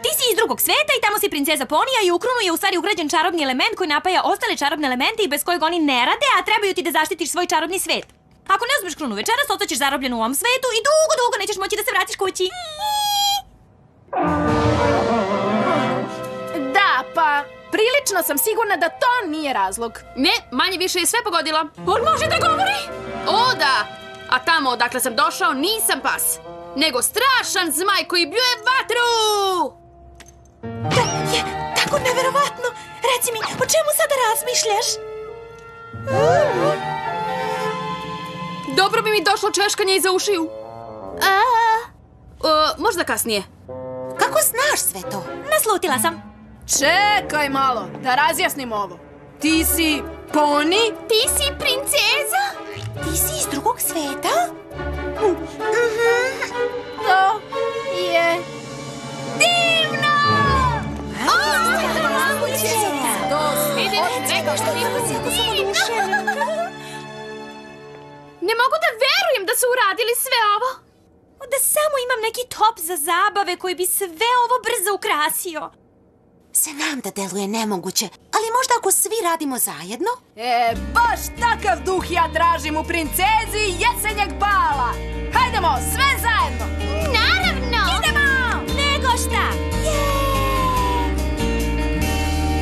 Ti si iz drugog sveta i tamo si princeza ponija i u krunu je u stvari ugrađen čarobni element koji napaja ostale čarobne elemente i bez kojeg oni ne rade, a trebaju ti da zaštitiš svoj čarobni svet. Ako ne uzmeš krunu večeras, ostaćeš zarobljen u ovom svetu i dugo, dugo nećeš moći da se vratiš kući. Da, pa prilično sam sigurna da to nije razlog. Ne, manje više je sve pogodila. On može da govori? O, da. A tamo odakle sam došao nisam pas, nego strašan zmaj koji bljuje vatru! To je tako neverovatno. Reci mi, o čemu sada razmišljaš? Dobro bi mi došlo češkanje iza ušiju. Možda kasnije. Kako znaš sve to? Naslutila sam. Čekaj malo, da razjasnim ovo. Ti si poni? Ti si princeza? Ti si iz drugog sveta? To je divno! Ne mogu da verujem da su uradili sve ovo. Da samo imam neki top za zabave koji bi sve ovo brzo ukrasio. Znam da deluje nemoguće, ali možda ako svi radimo zajedno? Baš takav duh ja tražim u princezi jesenjeg bala. Hajdemo, sve zajedno! Naravno! Idemo! Nego šta?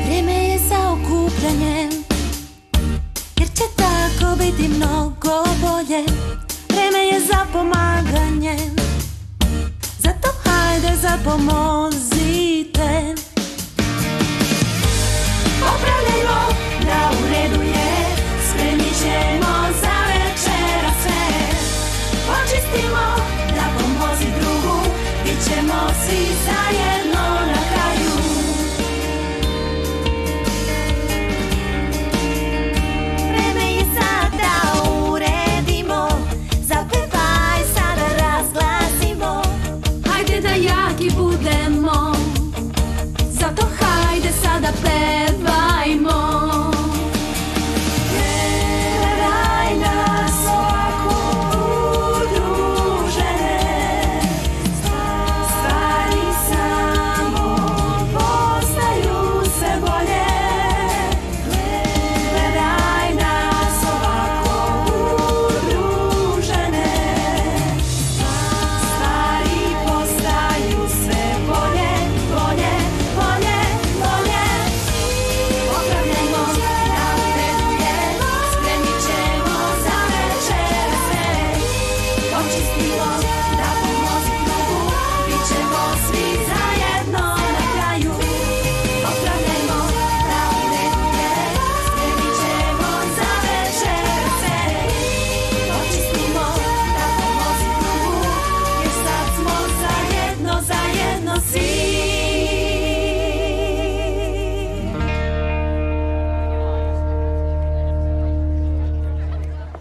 Vreme je za okupljanje, jer će tako biti mnogo bolje. Vreme je za pomaganje, zato hajde zapomozite. Popravljajmo, da u redu je, spremit ćemo za večera sve. Počistimo, da pomozi drugu, bit ćemo svi zajedno na kraju. Vreme je sad da uredimo, zapevaj sada razglasimo. Hajde da jaki budemo, zato hajde sada pevajmo. Gledaj nas ovako udružene, stvari samo postaju sve bolje. Gledaj nas ovako udružene, stvari postaju sve bolje, bolje, bolje, bolje. Popravljajmo, napreduje, spremit ćemo za večera sve. Počistimo, da pomozi drugu, bit ćemo svi zajedno na kraju. Popravljajmo, napreduje, spremit ćemo za večera sve. Počistimo, da pomozi drugu, jer sad smo zajedno, zajedno svi.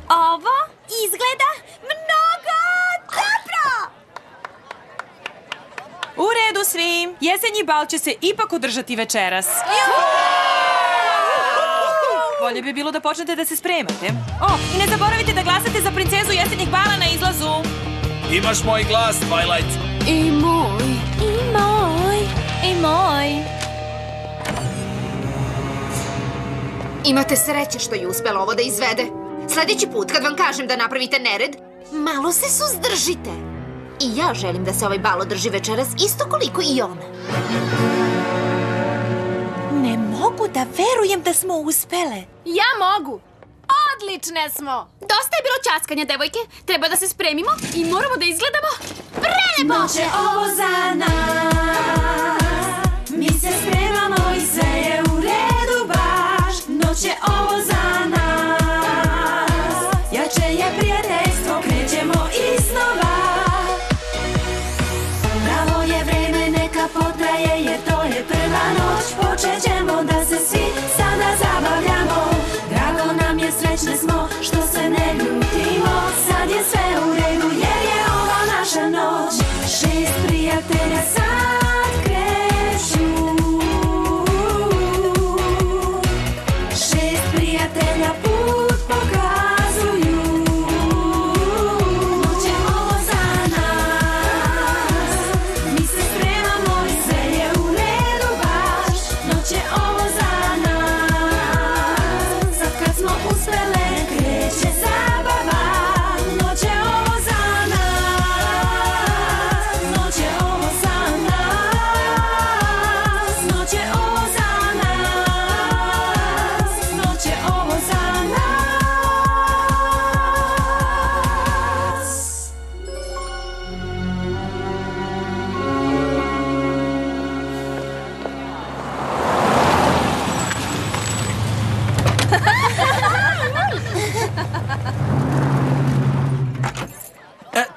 Ovo izgleda mnogo dobro! U redu svi. Jesenji bal će se ipak održati večeras. Bolje bi bilo da počnete da se spremate. I ne zaboravite da glasate za princezu jesenjeg bala na izlazu. Imaš moj glas, Twilight. I moj. I moj. I moj. Imate sreće što je uspela ovo da izvede. Sljedeći put kad vam kažem da napravite nered, malo se suzdržite. I ja želim da se ovaj bal održi večeras isto koliko i ona. Ne mogu da verujem da smo uspele. Ja mogu. Odlične smo. Dosta je bilo ćaskanja, devojke. Treba da se spremimo i moramo da izgledamo prelepo. Noć je ovo za nas. Mi se spremamo i sve je u redu baš. Noć je ovo za nas. Jače je prijateljstvo, krećemo iznova. Pravo je vreme, neka potraje, jer to je prva noć. Počet ćemo da se svi sada zabavljamo. Drago nam je, srećne smo, što se ne ljutimo. Sad je sve u redu, jer je ova naša noć. 6 prijatelja sad kreću. 6 prijatelja put pokazuju. Noć je ovo za nas. Mi se spremamo i sve je u redu baš. Noć je ovo za nas. Sad kad smo uspele, kreće zabava. Noć je ovo za nas. Noć je ovo za nas. Noć je ovo za nas. Noć je ovo za nas.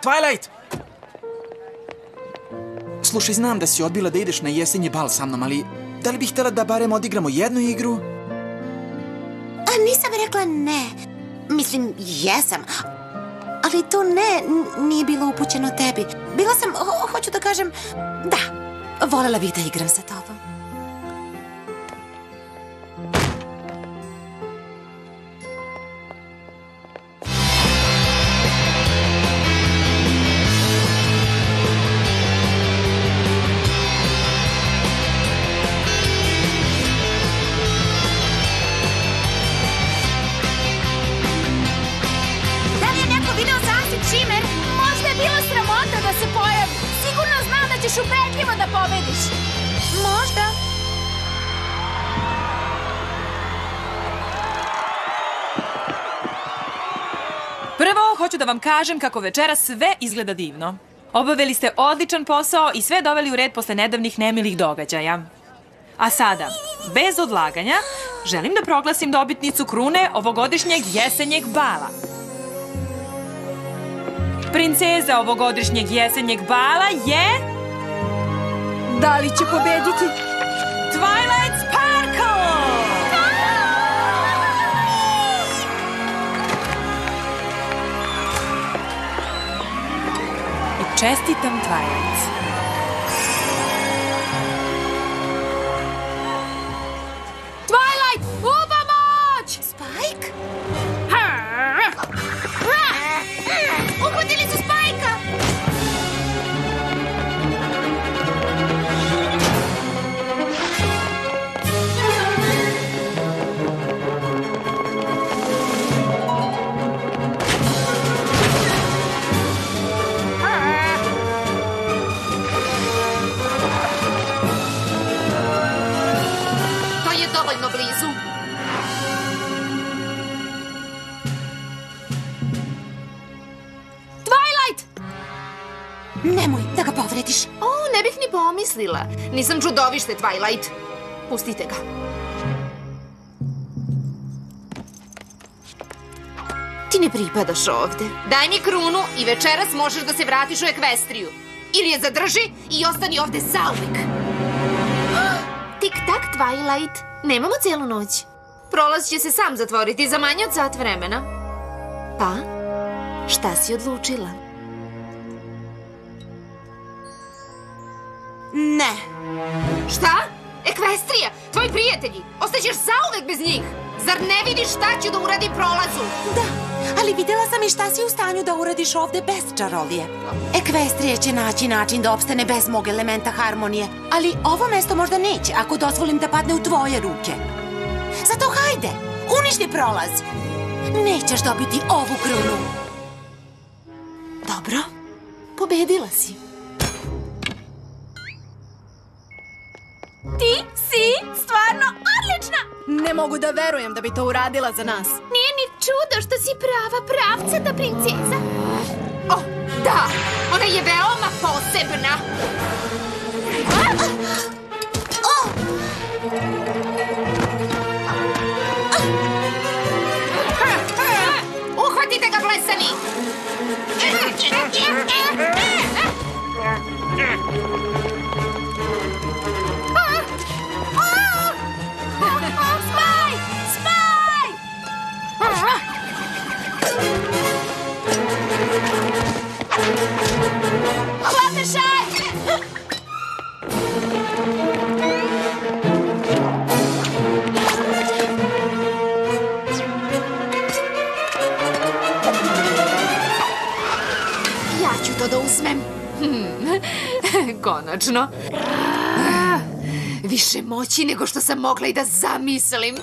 Twilight! Slušaj, znam da si odbila da ideš na jesenji bal sa mnom, ali da li bih htjela da barem odigramo jednu igru? Nisam rekla ne. Mislim, jesam. Ali to ne nije bilo upućeno tebi. Bila sam, hoću da kažem, da, voljela bih da igram sa tobom. Da li je neko video Sunset Shimmer? Možda je bila sramota da se pojavi. Sigurno znam da ćeš ubedljivo da pobediš. Možda. Prvo, hoću da vam kažem kako večera sve izgleda divno. Obavili ste odličan posao i sve doveli u red posle nedavnih nemilih događaja. A sada, bez odlaganja, želim da proglasim dobitnicu krune ovogodišnjeg jesenjeg bala. Princeza ovogodišnjeg jesenjeg bala je... Da li će pobediti? Twilight Sparkle! I čestitam Twilight. Twilight, u pomoć! Spike? Uhvatili su Spajka! To je dovoljno blizu. Twilight! Nemoj da ga povrediš. O, ne bih ni pomislila. Nisam čudovište, Twilight. Pustite ga. Ti ne pripadaš ovde. Daj mi krunu i večeras možeš da se vratiš u Ekvestriju. Ili je zadrži i ostani ovde zauvek. Tik-tak, Twilight. Nemamo cijelu noć. Prolaz će se sam zatvoriti za manje od sat vremena. Pa, šta si odlučila? Ne. Šta? Ekvestrija, tvoji prijatelji, ostaćeš zauvek bez njih. Zar ne vidiš šta ću da uradim prolazu? Da, ali videla sam i šta si u stanju da uradiš ovde bez čarolije. Ekvestrija će naći način da opstane bez mog elementa harmonije, ali ovo mesto možda neće ako dozvolim da padne u tvoje ruke. Zato hajde, uništi prolaz. Nećeš dobiti ovu krunu. Dobro, pobedila si. Ti si stvarno odlična! Ne mogu da verujem da bi to uradila za nas. Nije ni čudo što si prava pravcata princeza. O, da, ona je veoma posebna. Uhvatite ga, blesani! Spaj! Spaj! Fluttershy! Ja ću to da uzmem. Konačno. Više moći nego što sam mogla i da zamislim.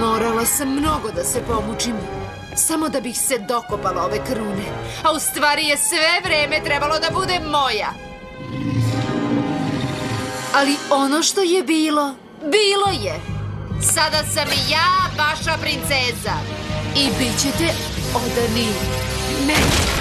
Morala sam mnogo da se pomučim, samo da bih se dokopala ove krune. A u stvari je sve vreme trebalo da bude moja. Ali ono što je bilo, bilo je. Sada sam ja vaša princeza. I bit ćete odani meni.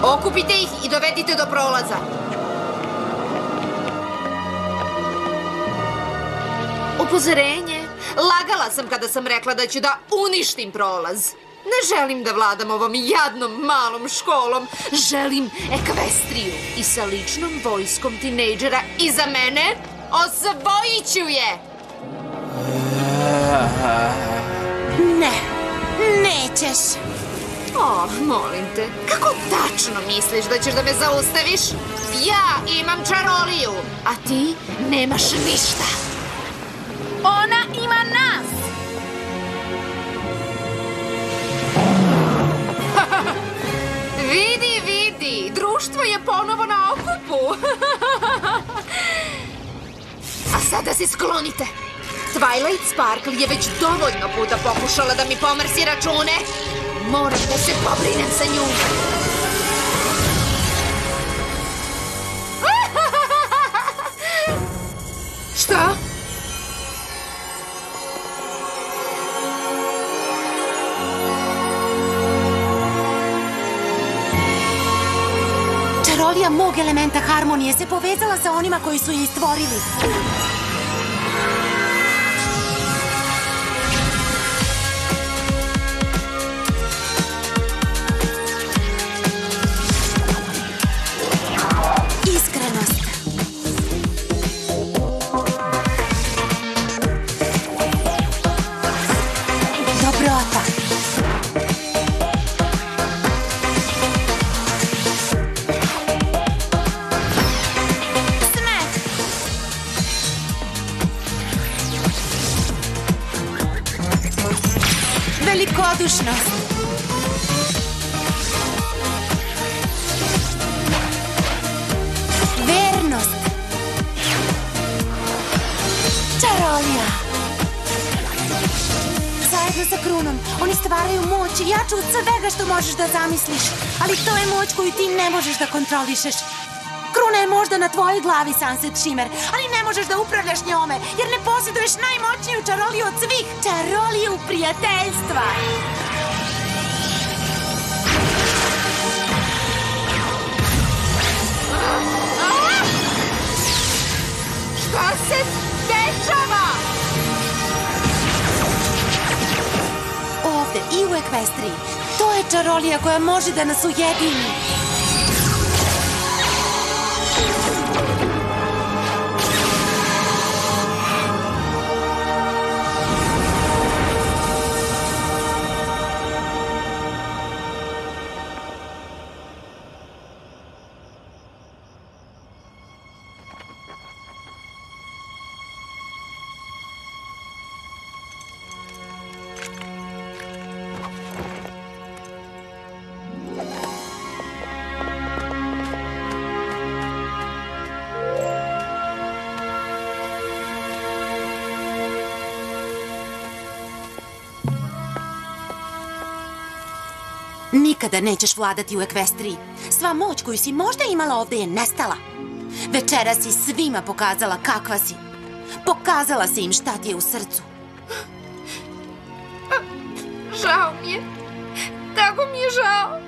Okupite ih i dovedite do prolaza. Upozorenje. Lagala sam kada sam rekla da ću da uništim prolaz. Ne želim da vladam ovom jadnom malom školom. Želim Ekvestriju i sa ličnom vojskom tinejdžera iza mene osvojit ću je. Ne, nećeš. O, molim te, kako tačno misliš da ćeš da me zaustaviš? Ja imam čaroliju, a ti nemaš ništa. Ona ima nas! Vidi, vidi, društvo je ponovo na okupu. A sada se sklonite. Twilight Sparkle je već dovoljno puta pokušala da mi pomrsi račune. Moram da se pobrinem sa njom. Šta? Čarolija mog elementa harmonije se povezala sa onima koji su je stvorili. Iskrenost. Dobrota. Velikodušnost. Vernost. stvaraju moć jaču od svega što možeš da zamisliš. Ali to je moć koju ti ne možeš da kontrolišeš. Kruna je možda na tvojoj glavi, Sunset Shimmer, ali ne možeš da upravljaš njome, jer ne posjeduješ najmoćniju čaroliju od svih. Čaroliju prijateljstva. Šta se dešava? Ovde i u Ekvestriji. To je čarolija koja može da nas ujedini. Nikada nećeš vladati u Ekvestriji. Sva moć koju si možda imala ovde je nestala. Večera si svima pokazala kakva si. Pokazala si im šta ti je u srcu. Žao mi je. Tako mi je žao.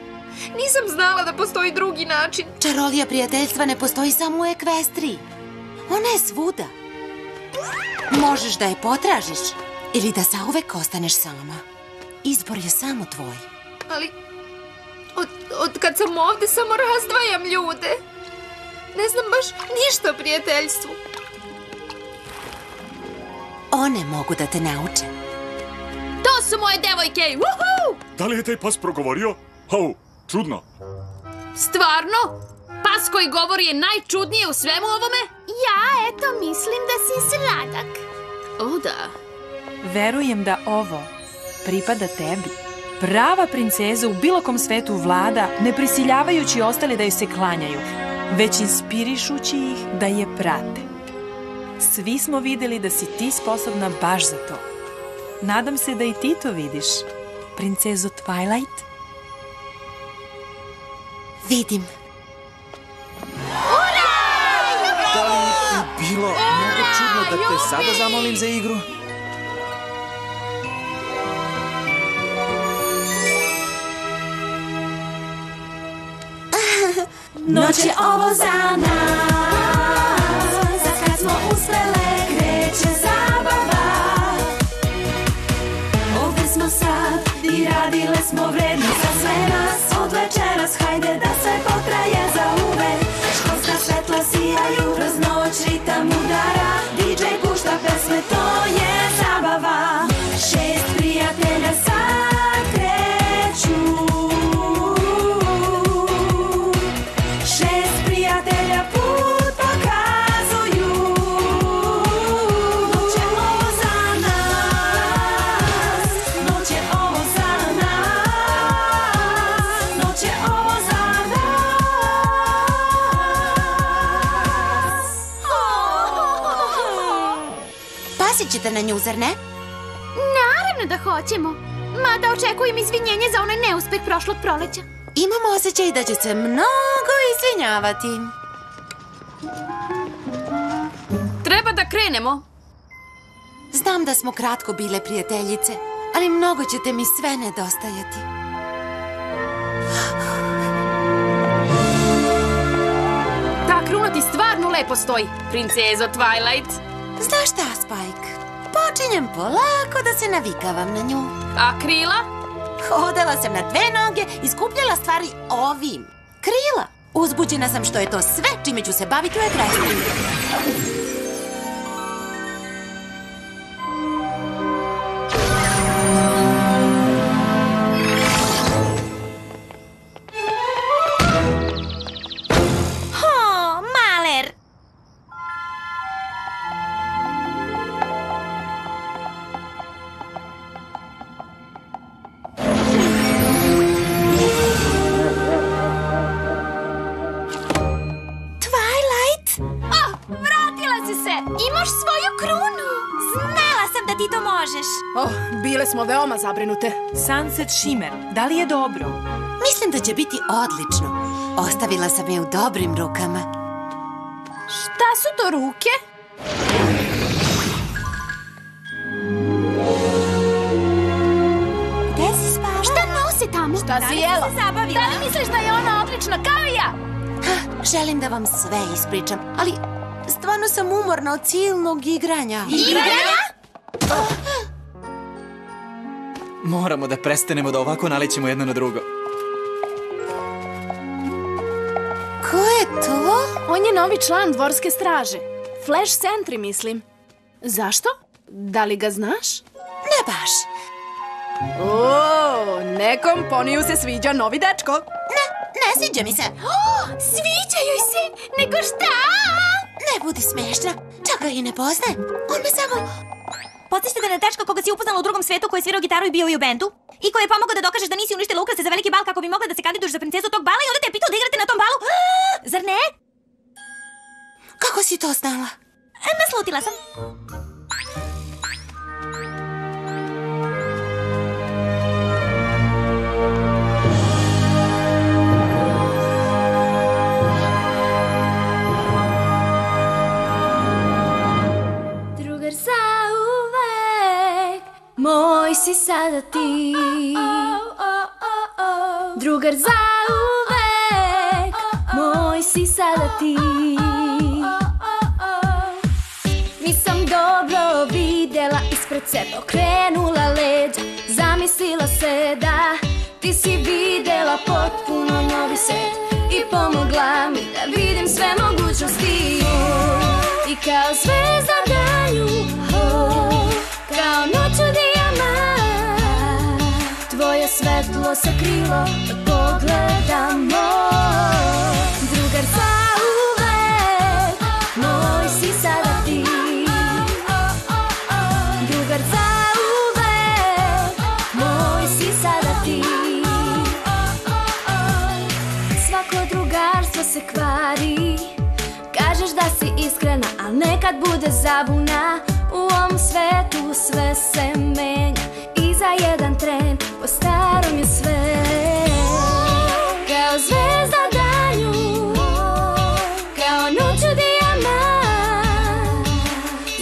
Nisam znala da postoji drugi način. Čarolija prijateljstva ne postoji samo u Ekvestriji. Ona je svuda. Možeš da je potražiš ili da zauvek ostaneš sama. Izbor je samo tvoj. Ali od kad sam ovde samo razdvajam ljude. Ne znam baš ništa o prijateljstvu. One mogu da te nauče. To su moje devojke! Uhu! Da li je taj pas progovorio? Au, čudno. Stvarno? Pas koji govori je najčudnije u svemu ovome? Ja, eto, mislim da si sladak. O, da. Verujem da ovo pripada tebi. Prava princeza u bilo kom svetu vlada, ne prisiljavajući ostali da joj se klanjaju, već inspirišući ih da je prate. Svi smo videli da si ti sposobna baš za to. Nadam se da i ti to vidiš, princezo Twilight. Vidim. Da li bi bilo mnogo čudno da te sada zamolim za igru? Noć je ovo za nas, za kad smo uspele kreće zabava. Ovdje smo sad i radile smo vredno za sve nas. Od večeras hajde da sve potraje za uvek. Školska svetla sijaju, kroz noć ritam udara. DJ pušta pesme, to je zabava. 6 prijatelja sad kreću. Ćete na nju, zar ne? Naravno da hoćemo. Mada očekujem izvinjenje za onaj neuspeh prošlog proleća. Imam osjećaj da će se mnogo izvinjavati. Treba da krenemo. Znam da smo kratko bile prijateljice, ali mnogo ćete mi sve nedostajati. Ta kruna ti stvarno lepo stoji, princezo Twilight. Znaš šta, Spike? Počinjem polako da se navikavam na nju. A krila? Hodala sam na 2 noge i skupljala stvari ovim. Krila. Uzbuđena sam što je to sve čime ću se baviti u Ekvestriji. Obje smo veoma zabrinute. Sunset Shimmer, da li je dobro? Mislim da će biti odlično. Ostavila sam je u dobrim rukama. Šta su to ruke? Gde si spala? Šta nosi tamo? Šta si jela? zabavila? Da li misliš da je ona odlična kao i ja? Želim da vam sve ispričam, ali stvarno sam umorna od silnog igranja. Igranja? Moramo da prestanemo da ovako nalećemo jedno na drugo. Ko je to? On je novi član dvorske straže. Flash Sentry, mislim. Zašto? Da li ga znaš? Ne baš. O, nekom poniju se sviđa novi dečko. Ne sviđa mi se. Sviđa joj se, nego šta? Ne budi smešna. Čak ga i ne poznajem. On me samo... Podsjećate na dečka koga si upoznala u drugom svetu, koji je svirao gitaru i bio i u bendu? I koji je pomogao da dokažeš da nisi uništila ukrase za veliki bal kako bi mogla da se kandiduješ za princezu tog bala i onda te je pitao da igrate na tom balu? Zar ne? Kako si to znala? Naslutila sam. Drugar zauvek, moj si sada ti. Drugar zauvek, moj si sada ti. Nisam dobro videla ispred sebe, okrenula leđa, zamislila se da ti si videla potpuno novi svet i pomogla mi da vidim sve mogućnosti. I kao zvezda danju, kao noću dijamant, tvoje svetlo se krilo da pogledamo. Drugar zauvek, moj si sada ti. Drugar zauvek, moj si sada ti. Svako drugarstvo se kvari, kažeš da si iskrena, al nekad bude zabuna. U ovom svetu sve se menja i za jedan tren po starom je sve. Kao zvezda danju, kao noću dijamant,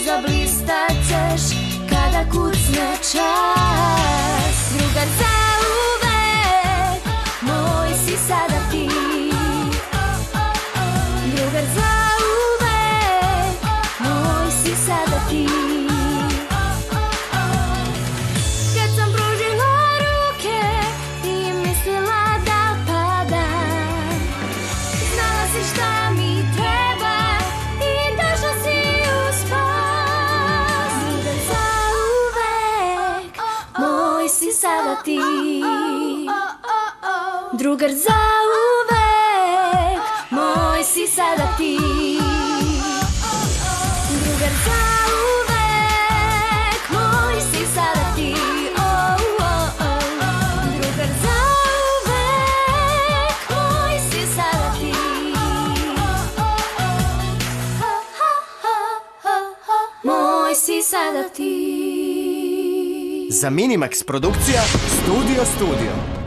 zablistat ćeš kada kucne čas. Drugar zauvek, moj si sada ti. Drugar zauvek, moj si sada ti. Kad sam pružila ruke i mislila da padam, znala si šta mi treba i došla si u spas. Drugar zauvek, moj si sada ti. Drugar zauvek, moj si sada ti. Drugar zauvek, moj si sada ti. Drugar zauvek, moj si sada ti. Moj si sada ti. Za Minimax produkcija Studio.